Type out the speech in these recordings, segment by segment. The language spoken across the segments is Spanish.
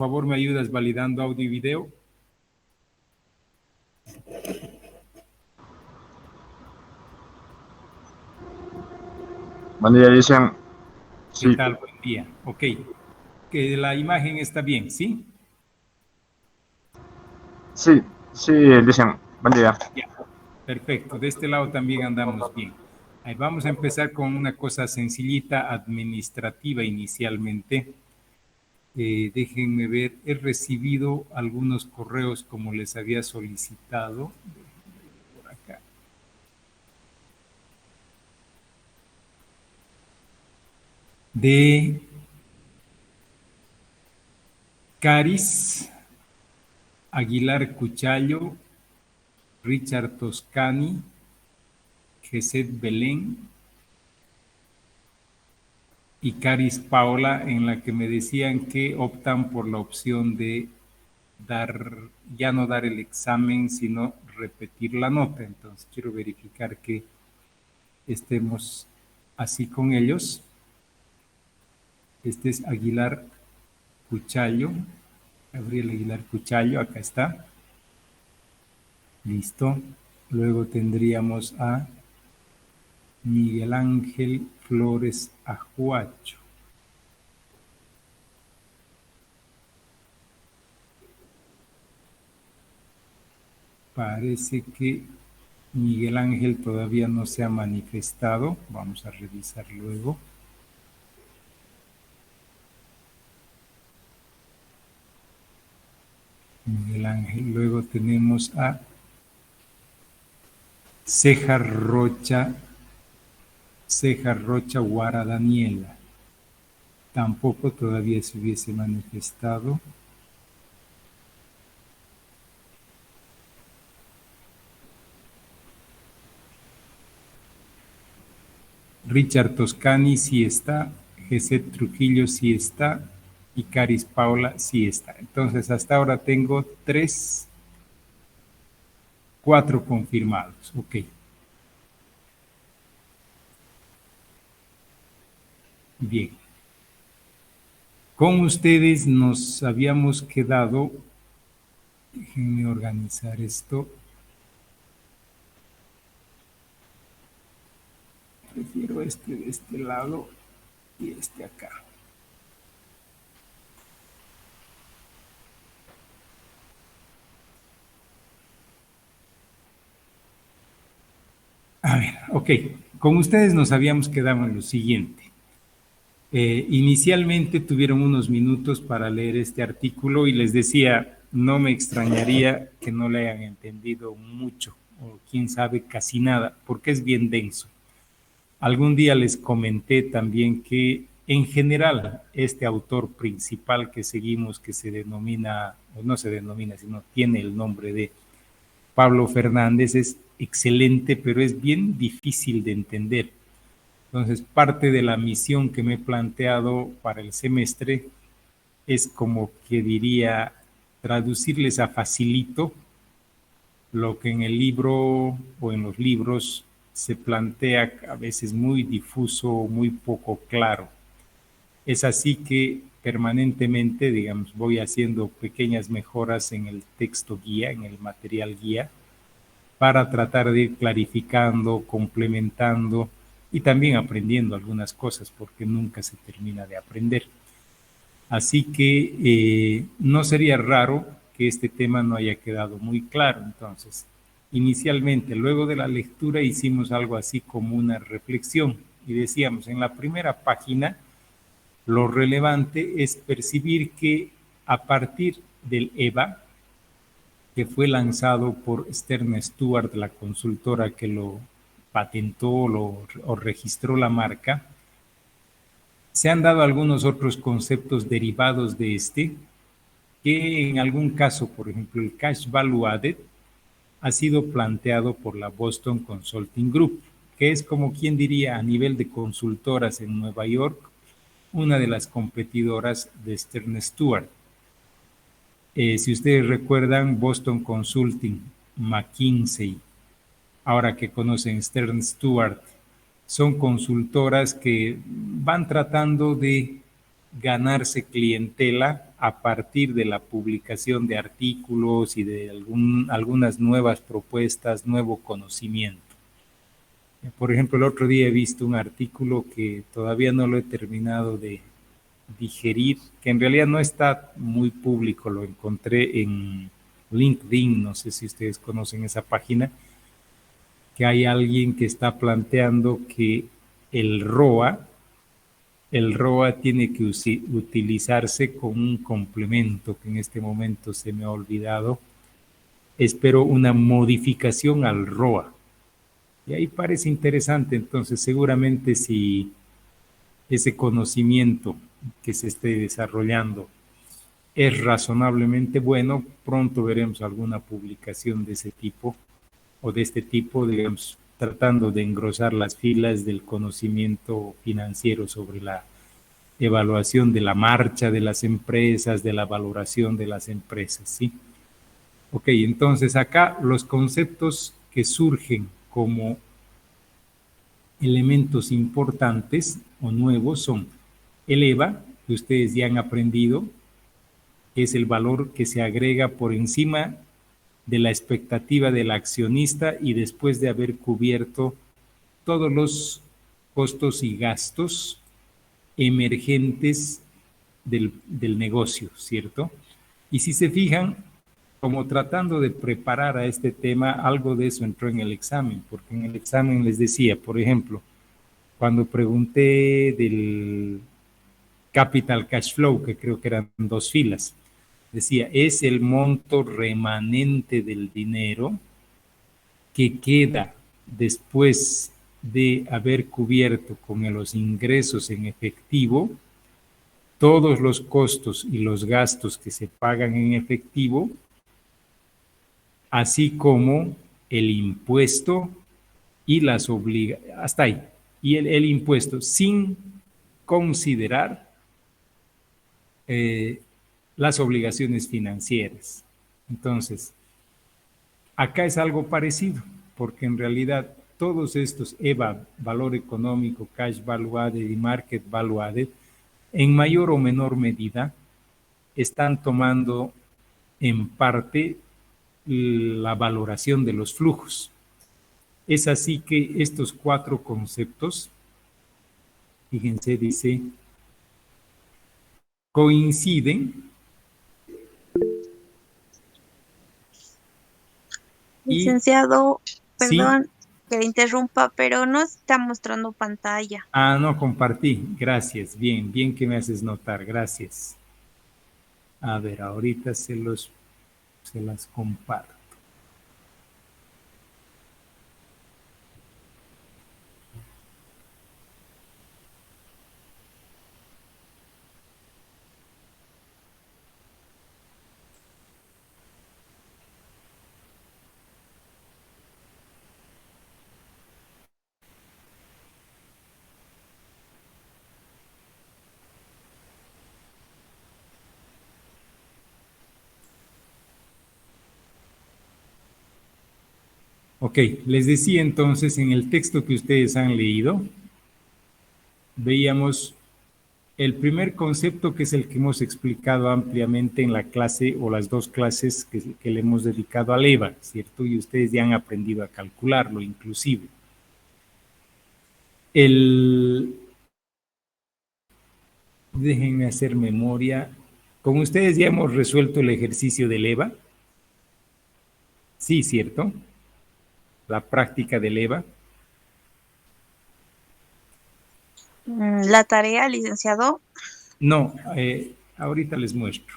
Por favor, ¿me ayudas validando audio y video? Buen día, Cristian. ¿Qué Sí, tal? Buen día. Ok. Que la imagen está bien, ¿sí? sí, Cristian. Buen día. Ya. Perfecto. De este lado también andamos bien. Ahí vamos a empezar con una cosa sencillita, administrativa inicialmente. Déjenme ver, he recibido algunos correos como les había solicitado. Por acá. De Caris, Aguilar Cuchallo, Richard Toscani, Geset Belén y Caris Paola, en la que me decían que optan por la opción de ya no dar el examen, sino repetir la nota. Entonces quiero verificar que estemos así con ellos. Este es Aguilar Cuchallo, Gabriel Aguilar Cuchallo, acá está. Listo. Luego tendríamos a Miguel Ángel Flores Ajuacho. Parece que Miguel Ángel todavía no se ha manifestado. Vamos a revisar luego. Miguel Ángel. Luego tenemos a Cejar Rocha Guara Daniela. Tampoco todavía se hubiese manifestado. Richard Toscani sí está, Geset Trujillo sí está y Caris Paula sí está. Entonces hasta ahora tengo 4 confirmados. Ok. Bien. Con ustedes nos habíamos quedado, déjenme organizar esto. Prefiero este de este lado y este acá. A ver, ok. Con ustedes nos habíamos quedado en lo siguiente. Inicialmente tuvieron unos minutos para leer este artículo y les decía, no me extrañaría que no le hayan entendido mucho o quién sabe casi nada, porque es bien denso. Algún día les comenté también que en general este autor principal que seguimos, que se denomina, o no se denomina, sino tiene el nombre de Pablo Fernández, es excelente, pero es bien difícil de entender. Entonces, parte de la misión que me he planteado para el semestre es como que diría traducirles a facilito lo que en el libro o en los libros se plantea a veces muy difuso, muy poco claro. Es así que permanentemente, digamos, voy haciendo pequeñas mejoras en el texto guía, en el material guía, para tratar de ir clarificando, complementando y también aprendiendo algunas cosas, porque nunca se termina de aprender. Así que no sería raro que este tema no haya quedado muy claro. Entonces, inicialmente, luego de la lectura, hicimos algo así como una reflexión y decíamos, en la primera página, lo relevante es percibir que a partir del EVA, que fue lanzado por Stern Stewart, la consultora que lo patentó o registró la marca, se han dado algunos otros conceptos derivados de este, que en algún caso, por ejemplo, el Cash Value Added, ha sido planteado por la Boston Consulting Group, que es como quien diría a nivel de consultoras en Nueva York, una de las competidoras de Stern Stewart. Si ustedes recuerdan, Boston Consulting, McKinsey, ahora que conocen Stern Stewart, son consultoras que van tratando de ganarse clientela a partir de la publicación de artículos y de algunas nuevas propuestas, nuevo conocimiento. Por ejemplo, el otro día he visto un artículo que todavía no lo he terminado de digerir, que en realidad no está muy público, lo encontré en LinkedIn, no sé si ustedes conocen esa página, que hay alguien que está planteando que el ROA tiene que utilizarse como un complemento, que en este momento se me ha olvidado, espero una modificación al ROA. Y ahí parece interesante, entonces seguramente si ese conocimiento que se esté desarrollando es razonablemente bueno, pronto veremos alguna publicación de ese tipo o de este tipo, digamos, tratando de engrosar las filas del conocimiento financiero sobre la evaluación de la marcha de las empresas, de la valoración de las empresas, ¿sí? Ok, entonces acá los conceptos que surgen como elementos importantes o nuevos son el EVA, que ustedes ya han aprendido, que es el valor que se agrega por encima de la expectativa del accionista y después de haber cubierto todos los costos y gastos emergentes del negocio, ¿cierto? Y si se fijan, como tratando de preparar a este tema, algo de eso entró en el examen, porque en el examen les decía, por ejemplo, cuando pregunté del capital cash flow, que creo que eran 2 filas, decía, es el monto remanente del dinero que queda después de haber cubierto con los ingresos en efectivo todos los costos y los gastos que se pagan en efectivo, así como el impuesto y las obligaciones, hasta ahí, y el impuesto sin considerar las obligaciones financieras. Entonces, acá es algo parecido, porque en realidad todos estos EVA, valor económico, cash value added y market value added, en mayor o menor medida, están tomando en parte la valoración de los flujos. Es así que estos 4 conceptos, fíjense, dice, coinciden Licenciado, sí. perdón que le interrumpa, pero no está mostrando pantalla. Ah, no, compartí. Gracias. Bien, bien que me haces notar. Gracias. A ver, ahorita se las comparto. Ok, les decía entonces, en el texto que ustedes han leído, veíamos el primer concepto, que es el que hemos explicado ampliamente en la clase o las 2 clases que le hemos dedicado al EVA, ¿cierto? Y ustedes ya han aprendido a calcularlo inclusive. Déjenme hacer memoria. Con ustedes ya hemos resuelto el ejercicio del EVA. Sí, ¿cierto? La práctica del EVA. La tarea, licenciado. No, ahorita les muestro.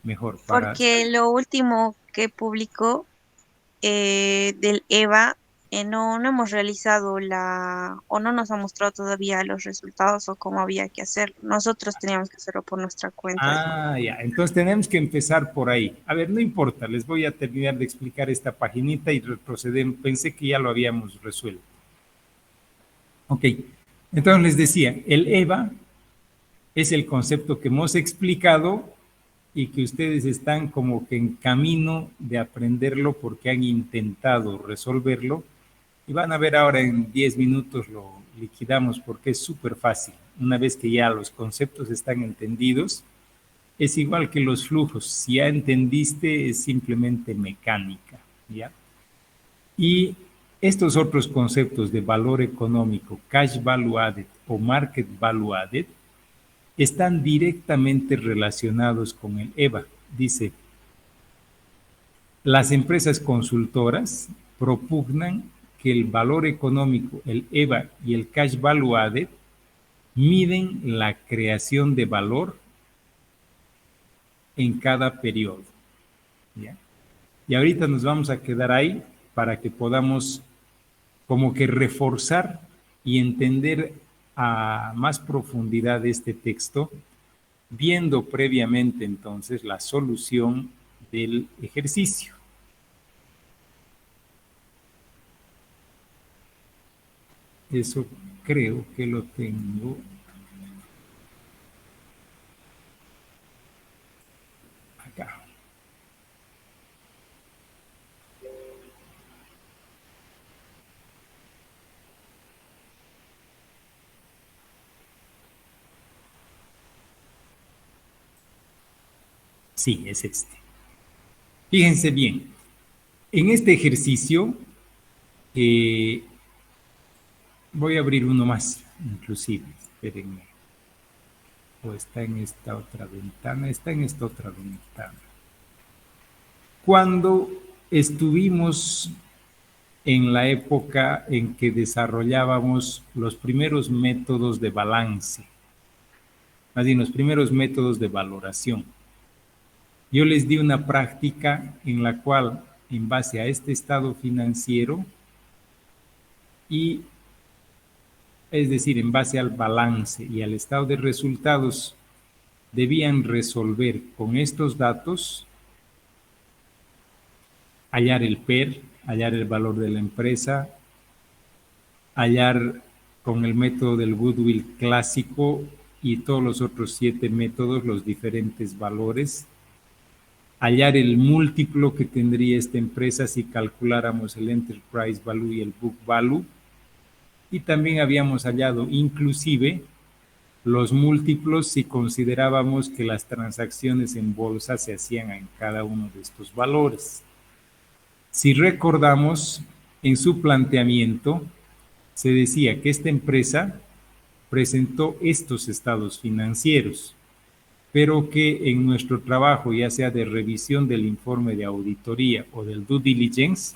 Mejor para... Porque lo último que publicó del EVA, no hemos realizado o no nos ha mostrado todavía los resultados o cómo había que hacerlo. Nosotros teníamos que hacerlo por nuestra cuenta. Ah, ya, entonces tenemos que empezar por ahí. A ver, no importa, les voy a terminar de explicar esta paginita y retroceder. Pensé que ya lo habíamos resuelto. Ok, entonces les decía, el EVA es el concepto que hemos explicado y que ustedes están como que en camino de aprenderlo porque han intentado resolverlo y van a ver ahora en 10 minutos lo liquidamos porque es súper fácil. Una vez que ya los conceptos están entendidos, es igual que los flujos. Si ya entendiste, es simplemente mecánica, ¿ya? Y estos otros conceptos de valor económico, cash value added o market value added, están directamente relacionados con el EVA. Dice, las empresas consultoras propugnan que el valor económico, el EVA y el cash value added miden la creación de valor en cada periodo, ¿ya? Y ahorita nos vamos a quedar ahí para que podamos como que reforzar y entender a más profundidad este texto, viendo previamente entonces la solución del ejercicio. Eso creo que lo tengo acá. Sí, es este. Fíjense bien, en este ejercicio voy a abrir uno más, inclusive, espérenme. O está en esta otra ventana, está en esta otra ventana. Cuando estuvimos en la época en que desarrollábamos los primeros métodos de balance, más bien los primeros métodos de valoración, yo les di una práctica en la cual, en base a este estado financiero, y es decir, en base al balance y al estado de resultados, debían resolver con estos datos, hallar el PER, hallar el valor de la empresa, hallar con el método del goodwill clásico y todos los otros 7 métodos los diferentes valores, hallar el múltiplo que tendría esta empresa si calculáramos el enterprise value y el book value, y también habíamos hallado inclusive los múltiplos si considerábamos que las transacciones en bolsa se hacían en cada uno de estos valores. Si recordamos, en su planteamiento se decía que esta empresa presentó estos estados financieros, pero que en nuestro trabajo, ya sea de revisión del informe de auditoría o del due diligence,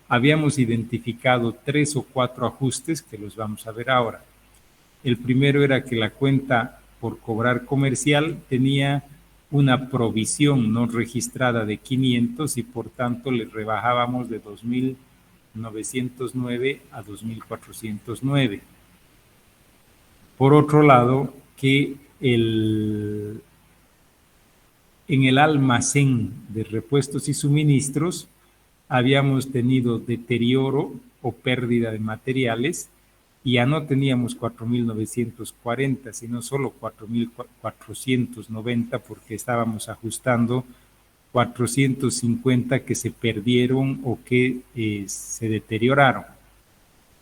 habíamos identificado 3 o 4 ajustes que los vamos a ver ahora. El primero era que la cuenta por cobrar comercial tenía una provisión no registrada de 500 y por tanto le rebajábamos de 2.909 a 2.409. Por otro lado, que en el almacén de repuestos y suministros habíamos tenido deterioro o pérdida de materiales y ya no teníamos 4.940, sino solo 4.490 porque estábamos ajustando 450 que se perdieron o que se deterioraron.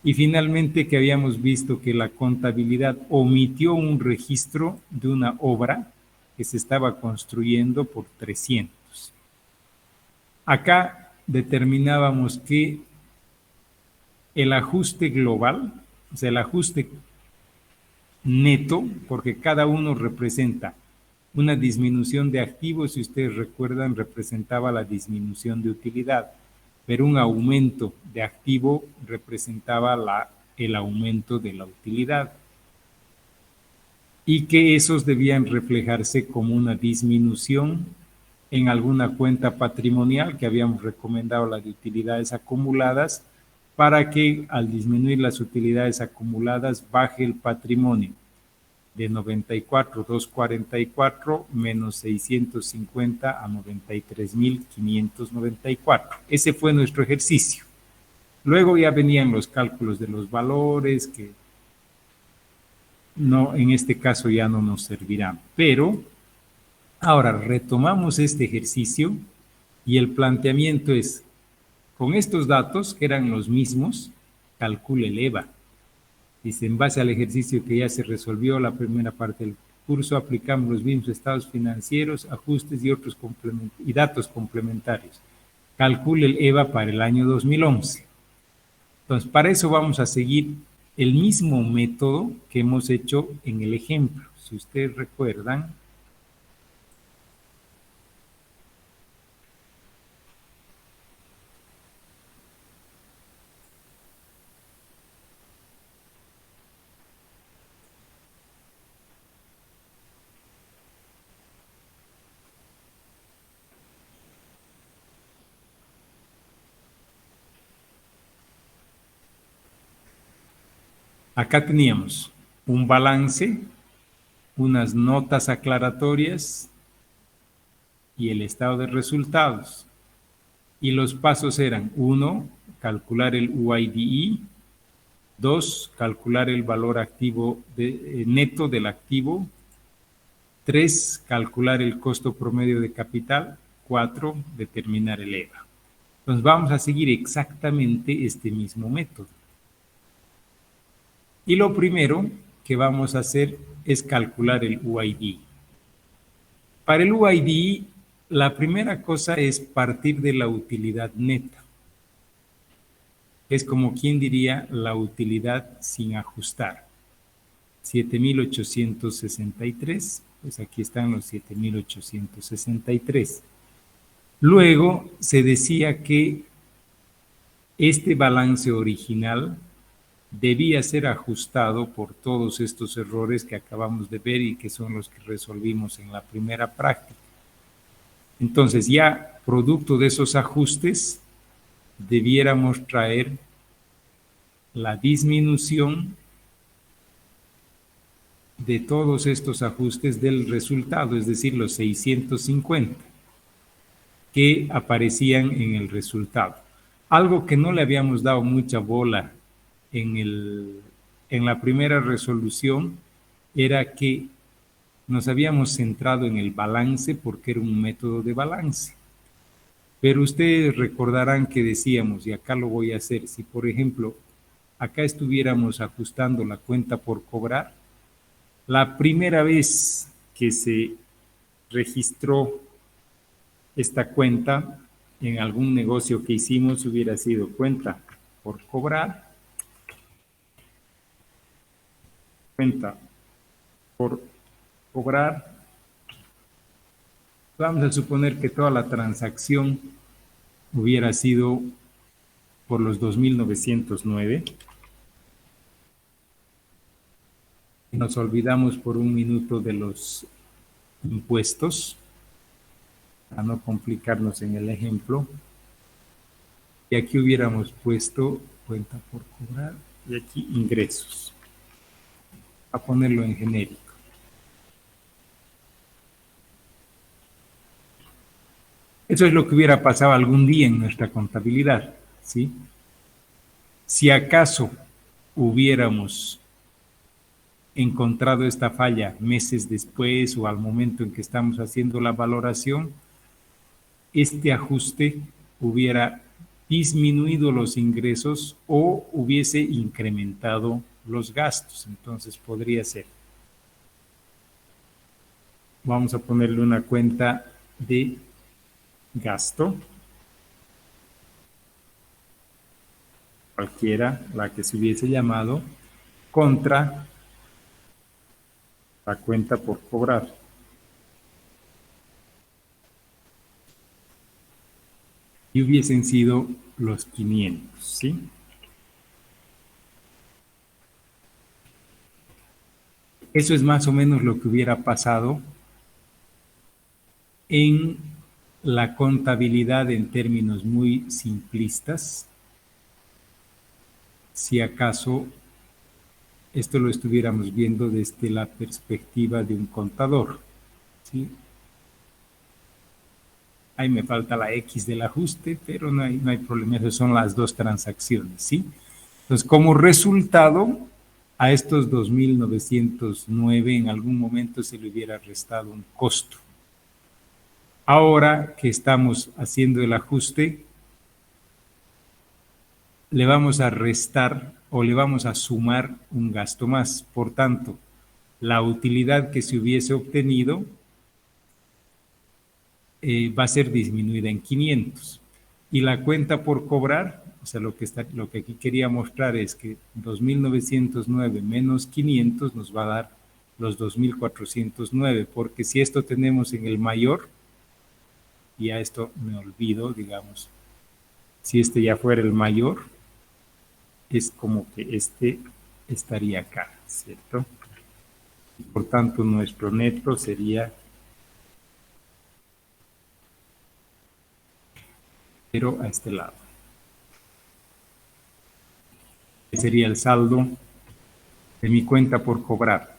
Y finalmente que habíamos visto que la contabilidad omitió un registro de una obra que se estaba construyendo por 300. Acá determinábamos que el ajuste global, o sea, el ajuste neto, porque cada uno representa una disminución de activos, si ustedes recuerdan, representaba la disminución de utilidad, pero un aumento de activo representaba el aumento de la utilidad. Y que esos debían reflejarse como una disminución en alguna cuenta patrimonial que habíamos recomendado, la de utilidades acumuladas, para que al disminuir las utilidades acumuladas baje el patrimonio de 94.244 menos 650 a 93.594. Ese fue nuestro ejercicio. Luego ya venían los cálculos de los valores que no, en este caso ya no nos servirán. Pero ahora retomamos este ejercicio y el planteamiento es, con estos datos que eran los mismos, calcule el EVA. Dice, en base al ejercicio que ya se resolvió, la primera parte del curso aplicamos los mismos estados financieros, ajustes y otros y datos complementarios. Calcule el EVA para el año 2011. Entonces, para eso vamos a seguir el mismo método que hemos hecho en el ejemplo. Si ustedes recuerdan, acá teníamos un balance, unas notas aclaratorias y el estado de resultados. Y los pasos eran: 1, calcular el UIDE; 2, calcular el valor activo neto del activo; 3, calcular el costo promedio de capital; 4, determinar el EVA. Entonces vamos a seguir exactamente este mismo método. Y lo primero que vamos a hacer es calcular el UID. Para el UID, la primera cosa es partir de la utilidad neta. Es como quien diría la utilidad sin ajustar. 7.863, pues aquí están los 7.863. Luego se decía que este balance original debía ser ajustado por todos estos errores que acabamos de ver y que son los que resolvimos en la primera práctica. Entonces, ya producto de esos ajustes, debiéramos traer la disminución de todos estos ajustes del resultado, es decir, los 650 que aparecían en el resultado. Algo que no le habíamos dado mucha bola en la primera resolución era que nos habíamos centrado en el balance porque era un método de balance. Pero ustedes recordarán que decíamos, y acá lo voy a hacer, si por ejemplo acá estuviéramos ajustando la cuenta por cobrar, la primera vez que se registró esta cuenta en algún negocio que hicimos hubiera sido cuenta por cobrar, cuenta por cobrar. Vamos a suponer que toda la transacción hubiera sido por los 2.909. Nos olvidamos por un minuto de los impuestos, para no complicarnos en el ejemplo. Y aquí hubiéramos puesto cuenta por cobrar y aquí ingresos, a ponerlo en genérico. Eso es lo que hubiera pasado algún día en nuestra contabilidad, ¿sí? Si acaso hubiéramos encontrado esta falla meses después o al momento en que estamos haciendo la valoración, este ajuste hubiera disminuido los ingresos o hubiese incrementado los gastos. Entonces podría ser. Vamos a ponerle una cuenta de gasto, cualquiera, la que se hubiese llamado, contra la cuenta por cobrar. Y hubiesen sido los 500, ¿sí? Eso es más o menos lo que hubiera pasado en la contabilidad en términos muy simplistas, si acaso esto lo estuviéramos viendo desde la perspectiva de un contador, ¿sí? Ahí me falta la X del ajuste, pero no hay problema, esas son las dos transacciones, ¿sí? Entonces, como resultado, a estos 2.909 en algún momento se le hubiera restado un costo. Ahora que estamos haciendo el ajuste, le vamos a restar o le vamos a sumar un gasto más. Por tanto, la utilidad que se hubiese obtenido va a ser disminuida en 500. Y la cuenta por cobrar, o sea, lo que aquí quería mostrar es que 2.909 menos 500 nos va a dar los 2.409, porque si esto tenemos en el mayor, y a esto me olvido, digamos, si este ya fuera el mayor, es como que este estaría acá, ¿cierto? Y por tanto, nuestro neto sería 0 a este lado. Sería el saldo de mi cuenta por cobrar.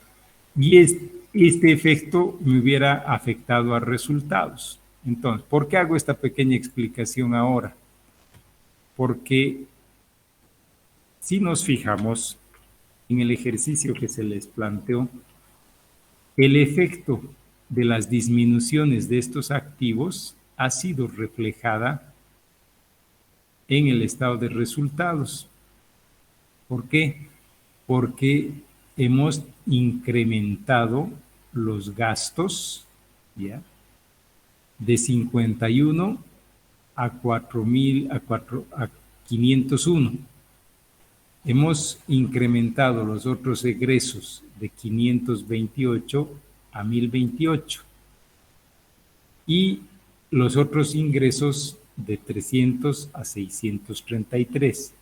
Y este efecto me hubiera afectado a resultados. Entonces, ¿por qué hago esta pequeña explicación ahora? Porque si nos fijamos en el ejercicio que se les planteó, el efecto de las disminuciones de estos activos ha sido reflejada en el estado de resultados. ¿Por qué? Porque hemos incrementado los gastos, ¿ya?, de 51 a 501. Hemos incrementado los otros egresos de 528 a 1028 y los otros ingresos de 300 a 633,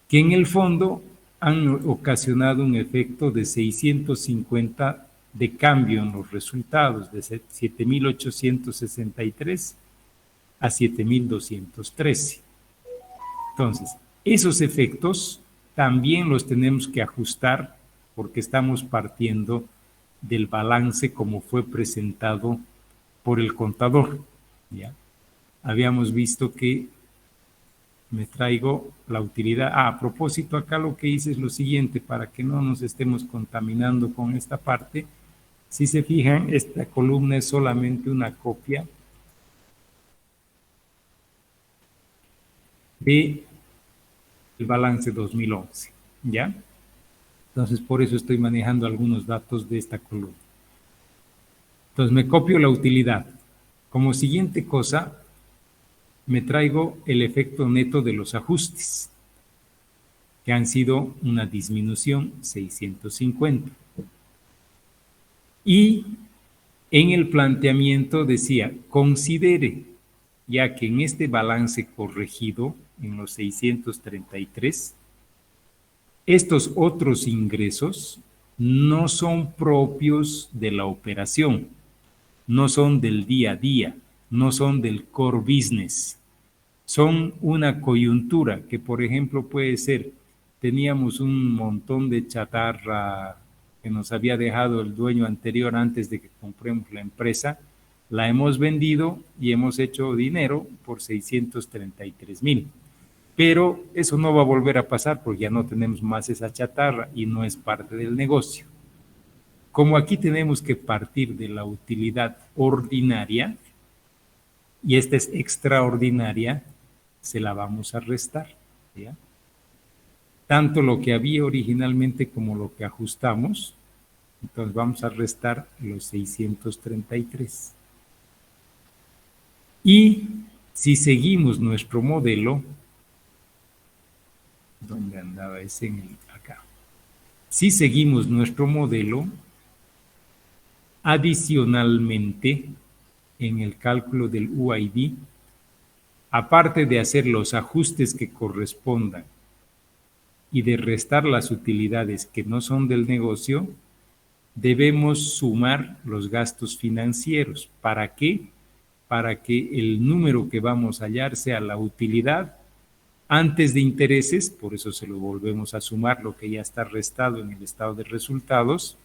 que en el fondo han ocasionado un efecto de 650 de cambio en los resultados, de 7.863 a 7.213. Entonces, esos efectos también los tenemos que ajustar porque estamos partiendo del balance como fue presentado por el contador, ¿ya? Habíamos visto que me traigo la utilidad. A propósito, acá lo que hice es lo siguiente, para que no nos estemos contaminando con esta parte. Si se fijan, esta columna es solamente una copia de el balance 2011, ¿ya? Entonces, por eso estoy manejando algunos datos de esta columna. Entonces, me copio la utilidad. Como siguiente cosa, me traigo el efecto neto de los ajustes, que han sido una disminución 650. Y en el planteamiento decía, considere, ya que en este balance corregido, en los 633, estos otros ingresos no son propios de la operación, no son del día a día, no son del core business, son una coyuntura que, por ejemplo, puede ser, teníamos un montón de chatarra que nos había dejado el dueño anterior antes de que compremos la empresa, la hemos vendido y hemos hecho dinero por 633,000. Pero eso no va a volver a pasar porque ya no tenemos más esa chatarra y no es parte del negocio. Como aquí tenemos que partir de la utilidad ordinaria y esta es extraordinaria, se la vamos a restar, ¿ya? Tanto lo que había originalmente como lo que ajustamos, entonces vamos a restar los 633. Y si seguimos nuestro modelo, ¿dónde andaba ese? Acá. Si seguimos nuestro modelo, adicionalmente, en el cálculo del UID, aparte de hacer los ajustes que correspondan y de restar las utilidades que no son del negocio, debemos sumar los gastos financieros. ¿Para qué? Para que el número que vamos a hallar sea la utilidad antes de intereses, por eso se lo volvemos a sumar lo que ya está restado en el estado de resultados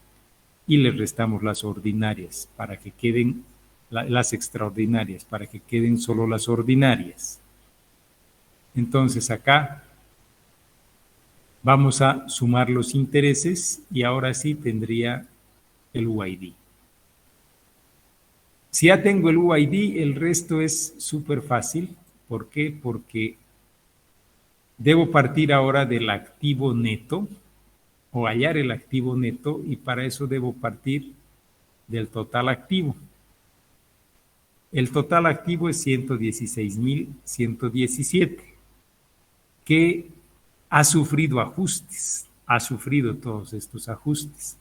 y le restamos las ordinarias para que queden las extraordinarias, para que queden solo las ordinarias. Entonces acá vamos a sumar los intereses y ahora sí tendría el UID. Si ya tengo el UID, el resto es súper fácil. ¿Por qué? Porque debo partir ahora del activo neto o hallar el activo neto, y para eso debo partir del total activo. El total activo es 116.117, que ha sufrido ajustes, ha sufrido todos estos ajustes,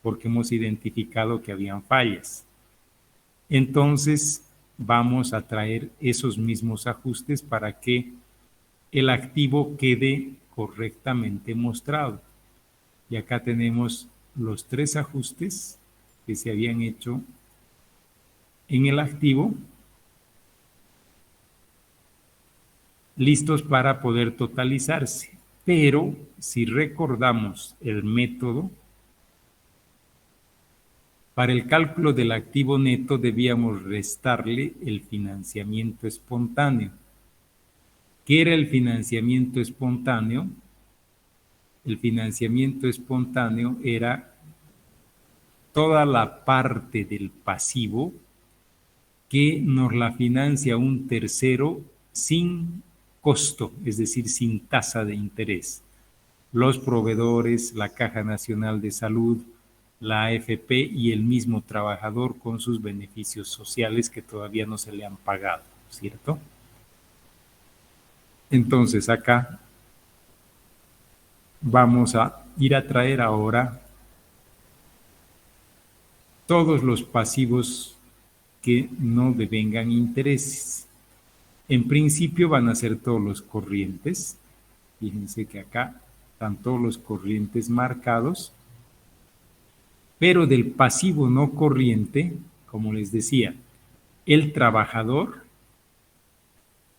porque hemos identificado que habían fallas. Entonces, vamos a traer esos mismos ajustes para que el activo quede correctamente mostrado. Y acá tenemos los 3 ajustes que se habían hecho en el activo, listos para poder totalizarse. Pero si recordamos el método, para el cálculo del activo neto debíamos restarle el financiamiento espontáneo. ¿Qué era el financiamiento espontáneo? El financiamiento espontáneo era toda la parte del pasivo que nos la financia un tercero sin costo, es decir, sin tasa de interés. Los proveedores, la Caja Nacional de Salud, la AFP y el mismo trabajador con sus beneficios sociales que todavía no se le han pagado, ¿cierto? Entonces acá vamos a ir a traer ahora todos los pasivos que no devengan intereses. En principio van a ser todos los corrientes. Fíjense que acá están todos los corrientes marcados, pero del pasivo no corriente, como les decía, el trabajador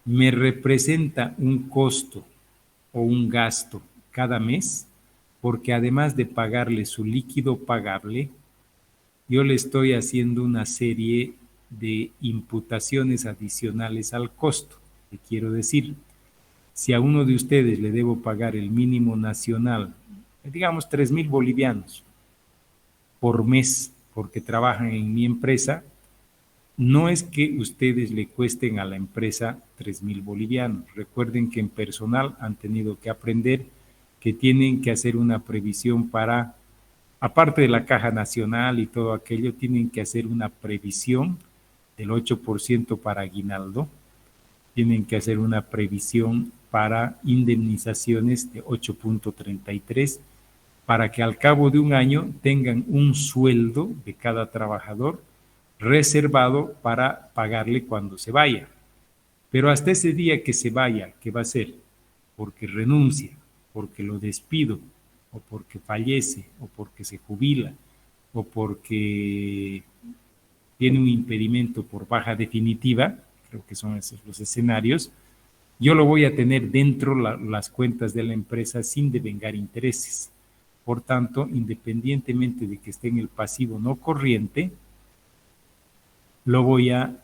me representa un costo o un gasto cada mes, porque además de pagarle su líquido pagable, yo le estoy haciendo una serie de imputaciones adicionales al costo. ¿Qué quiero decir? Si a uno de ustedes le debo pagar el mínimo nacional, digamos 3,000 bolivianos por mes, porque trabajan en mi empresa, no es que ustedes le cuesten a la empresa 3,000 bolivianos. Recuerden que en personal han tenido que aprender que tienen que hacer una previsión para, aparte de la Caja Nacional y todo aquello, tienen que hacer una previsión del 8% para aguinaldo, tienen que hacer una previsión para indemnizaciones de 8.33, para que al cabo de un año tengan un sueldo de cada trabajador reservado para pagarle cuando se vaya. Pero hasta ese día que se vaya, ¿qué va a hacer? Porque renuncia, porque lo despido, o porque fallece, o porque se jubila, o porque tiene un impedimento por baja definitiva, creo que son esos los escenarios, yo lo voy a tener dentro las cuentas de la empresa sin devengar intereses. Por tanto, independientemente de que esté en el pasivo no corriente, lo voy a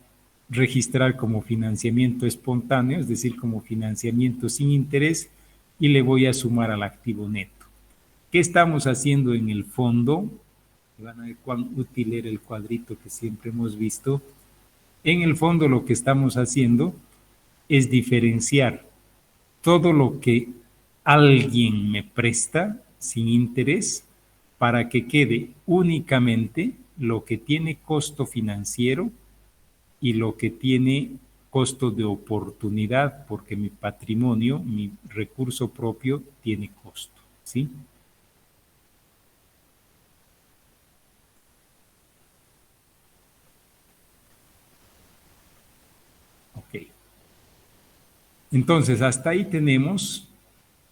registrar como financiamiento espontáneo, es decir, como financiamiento sin interés, y le voy a sumar al activo neto. ¿Qué estamos haciendo en el fondo? Van a ver cuán útil era el cuadrito que siempre hemos visto. En el fondo lo que estamos haciendo es diferenciar todo lo que alguien me presta sin interés para que quede únicamente lo que tiene costo financiero y lo que tiene costo de oportunidad, porque mi patrimonio, mi recurso propio tiene costo, ¿sí? Ok. Entonces, hasta ahí tenemos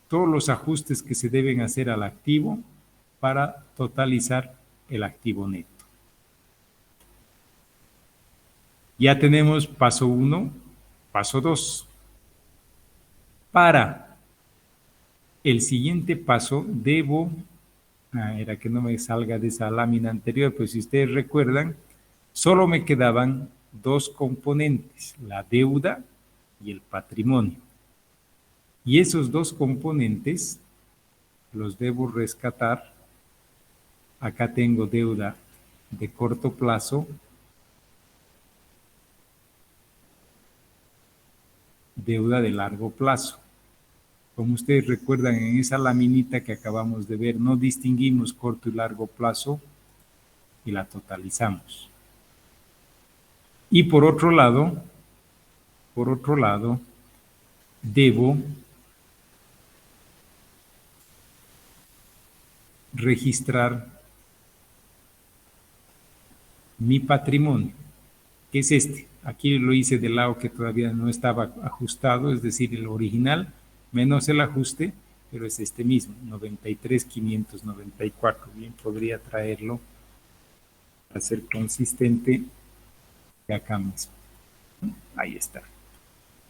todos los ajustes que se deben hacer al activo para totalizar el activo neto. Ya tenemos paso 1, paso 2. Para el siguiente paso debo, era que no me salga de esa lámina anterior, pues si ustedes recuerdan, solo me quedaban 2 componentes, la deuda y el patrimonio. Y esos 2 componentes los debo rescatar. Acá tengo deuda de corto plazo, deuda de largo plazo. Como ustedes recuerdan, en esa laminita que acabamos de ver, no distinguimos corto y largo plazo y la totalizamos. Y por otro lado, debo registrar mi patrimonio, que es este. Aquí lo hice del lado que todavía no estaba ajustado, es decir, el original menos el ajuste, pero es este mismo, 93,594. Bien, podría traerlo para ser consistente de acá mismo. Ahí está.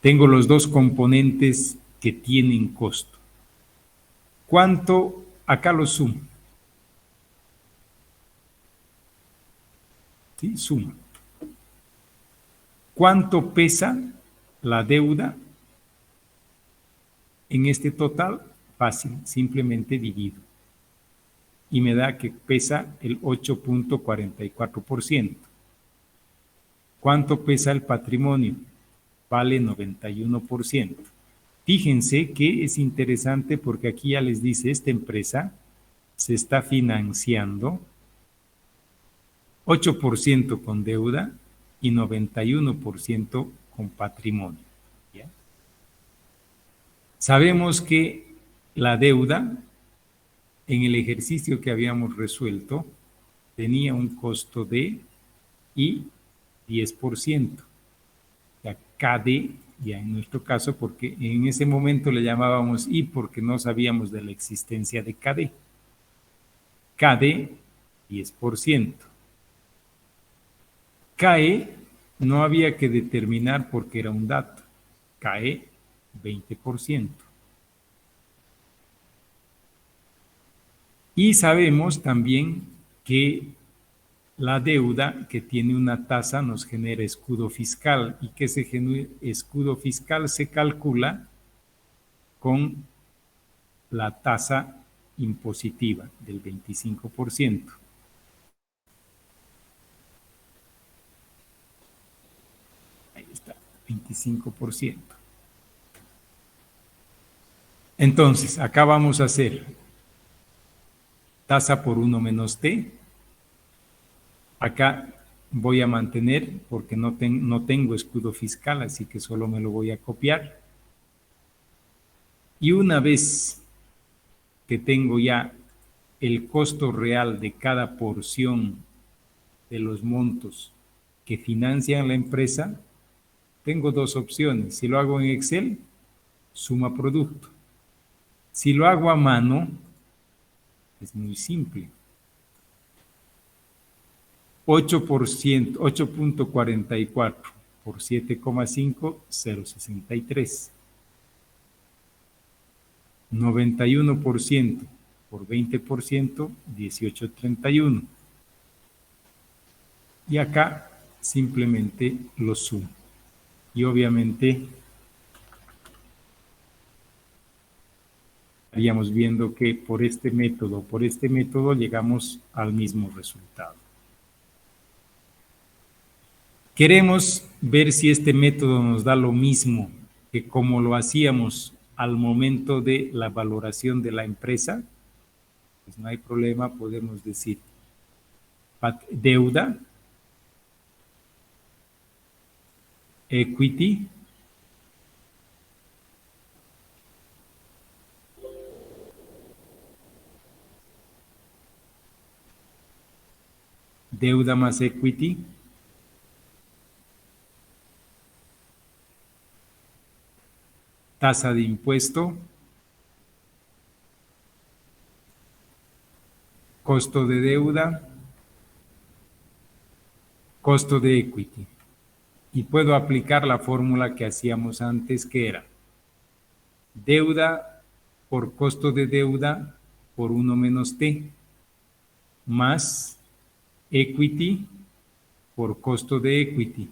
Tengo los dos componentes que tienen costo. ¿Cuánto? Acá lo sumo. ¿Sí? Suma. ¿Cuánto pesa la deuda en este total? Fácil, simplemente divido. Y me da que pesa el 8,44%. ¿Cuánto pesa el patrimonio? Vale 91%. Fíjense que es interesante porque aquí ya les dice, esta empresa se está financiando 8% con deuda y 91% con patrimonio. ¿Ya? Sabemos que la deuda en el ejercicio que habíamos resuelto tenía un costo de I 10%, ya KD, ya en nuestro caso, porque en ese momento le llamábamos I porque no sabíamos de la existencia de KD. KD 10%. CAE no había que determinar porque era un dato. CAE 20%. Y sabemos también que la deuda que tiene una tasa nos genera escudo fiscal y que ese escudo fiscal se calcula con la tasa impositiva del 25%. Ahí está, 25%. Entonces, acá vamos a hacer tasa por 1 menos t. Acá voy a mantener porque no tengo escudo fiscal, así que solo me lo voy a copiar. Y una vez que tengo ya el costo real de cada porción de los montos que financian la empresa, tengo dos opciones. Si lo hago en Excel, suma producto. Si lo hago a mano, es muy simple. 8%, 8,44 por 7,5, 0,63. 91% por 20%, 18,31. Y acá simplemente lo sumo. Y obviamente estaríamos viendo que por este método llegamos al mismo resultado. Queremos ver si este método nos da lo mismo que como lo hacíamos al momento de la valoración de la empresa. Pues no hay problema, podemos decir deuda, equity, deuda más equity, tasa de impuesto, costo de deuda, costo de equity. Y puedo aplicar la fórmula que hacíamos antes, que era deuda por costo de deuda por 1 menos t, más equity por costo de equity,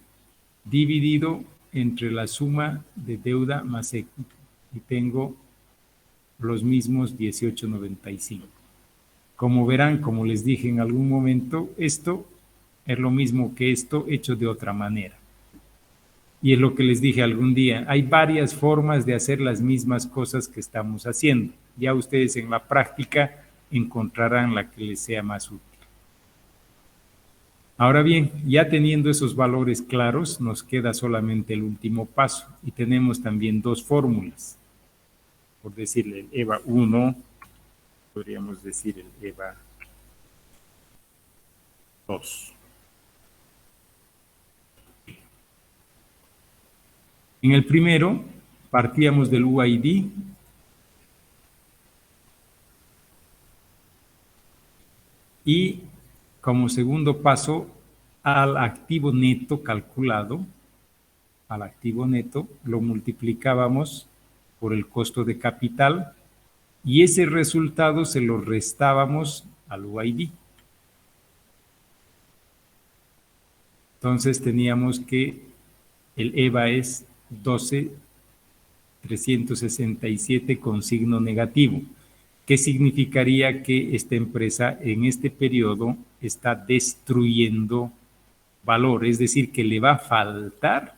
dividido entre la suma de deuda más equity. Y tengo los mismos 18,95. Como verán, como les dije en algún momento, esto es lo mismo que esto hecho de otra manera. Y es lo que les dije algún día, hay varias formas de hacer las mismas cosas que estamos haciendo. Ya ustedes en la práctica encontrarán la que les sea más útil. Ahora bien, ya teniendo esos valores claros, nos queda solamente el último paso y tenemos también dos fórmulas. Por decirle, el EVA 1, podríamos decir el EVA 2. En el primero, partíamos del UID y como segundo paso, al activo neto calculado, al activo neto, lo multiplicábamos por el costo de capital y ese resultado se lo restábamos al UID. Entonces teníamos que el EVA es 12.367 con signo negativo, que significaría que esta empresa en este periodo está destruyendo valor, es decir, que le va a faltar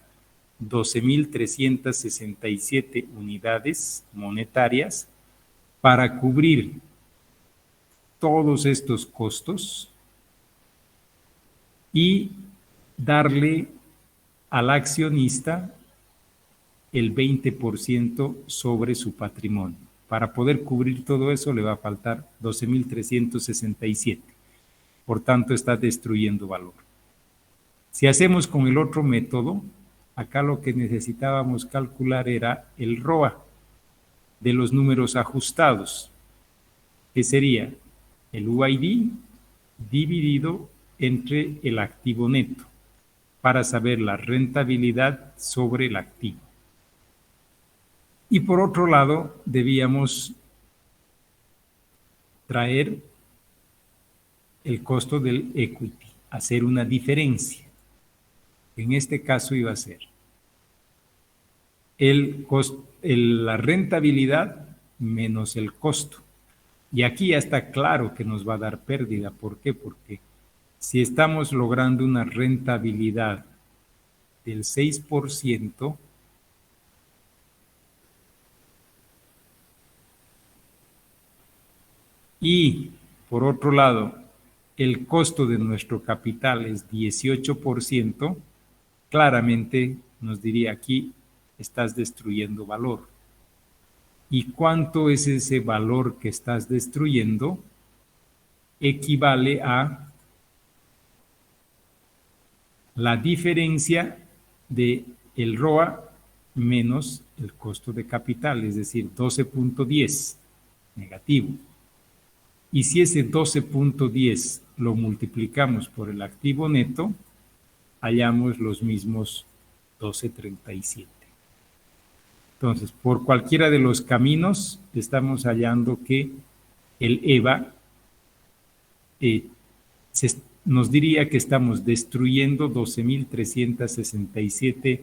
12.367 unidades monetarias para cubrir todos estos costos y darle al accionista el 20% sobre su patrimonio. Para poder cubrir todo eso le va a faltar 12.367. Por tanto, está destruyendo valor. Si hacemos con el otro método, acá lo que necesitábamos calcular era el ROA de los números ajustados, que sería el UID dividido entre el activo neto, para saber la rentabilidad sobre el activo. Y por otro lado, debíamos traer el costo del equity, hacer una diferencia. En este caso iba a ser la rentabilidad menos el costo. Y aquí ya está claro que nos va a dar pérdida. ¿Por qué? Porque si estamos logrando una rentabilidad del 6%, y por otro lado, el costo de nuestro capital es 18%, claramente nos diría aquí, estás destruyendo valor. ¿Y cuánto es ese valor que estás destruyendo? Equivale a la diferencia de el ROA menos el costo de capital, es decir, 12.10 negativo. Y si ese 12.10 lo multiplicamos por el activo neto, hallamos los mismos 12.37. Entonces, por cualquiera de los caminos, estamos hallando que el EVA nos diría que estamos destruyendo 12.367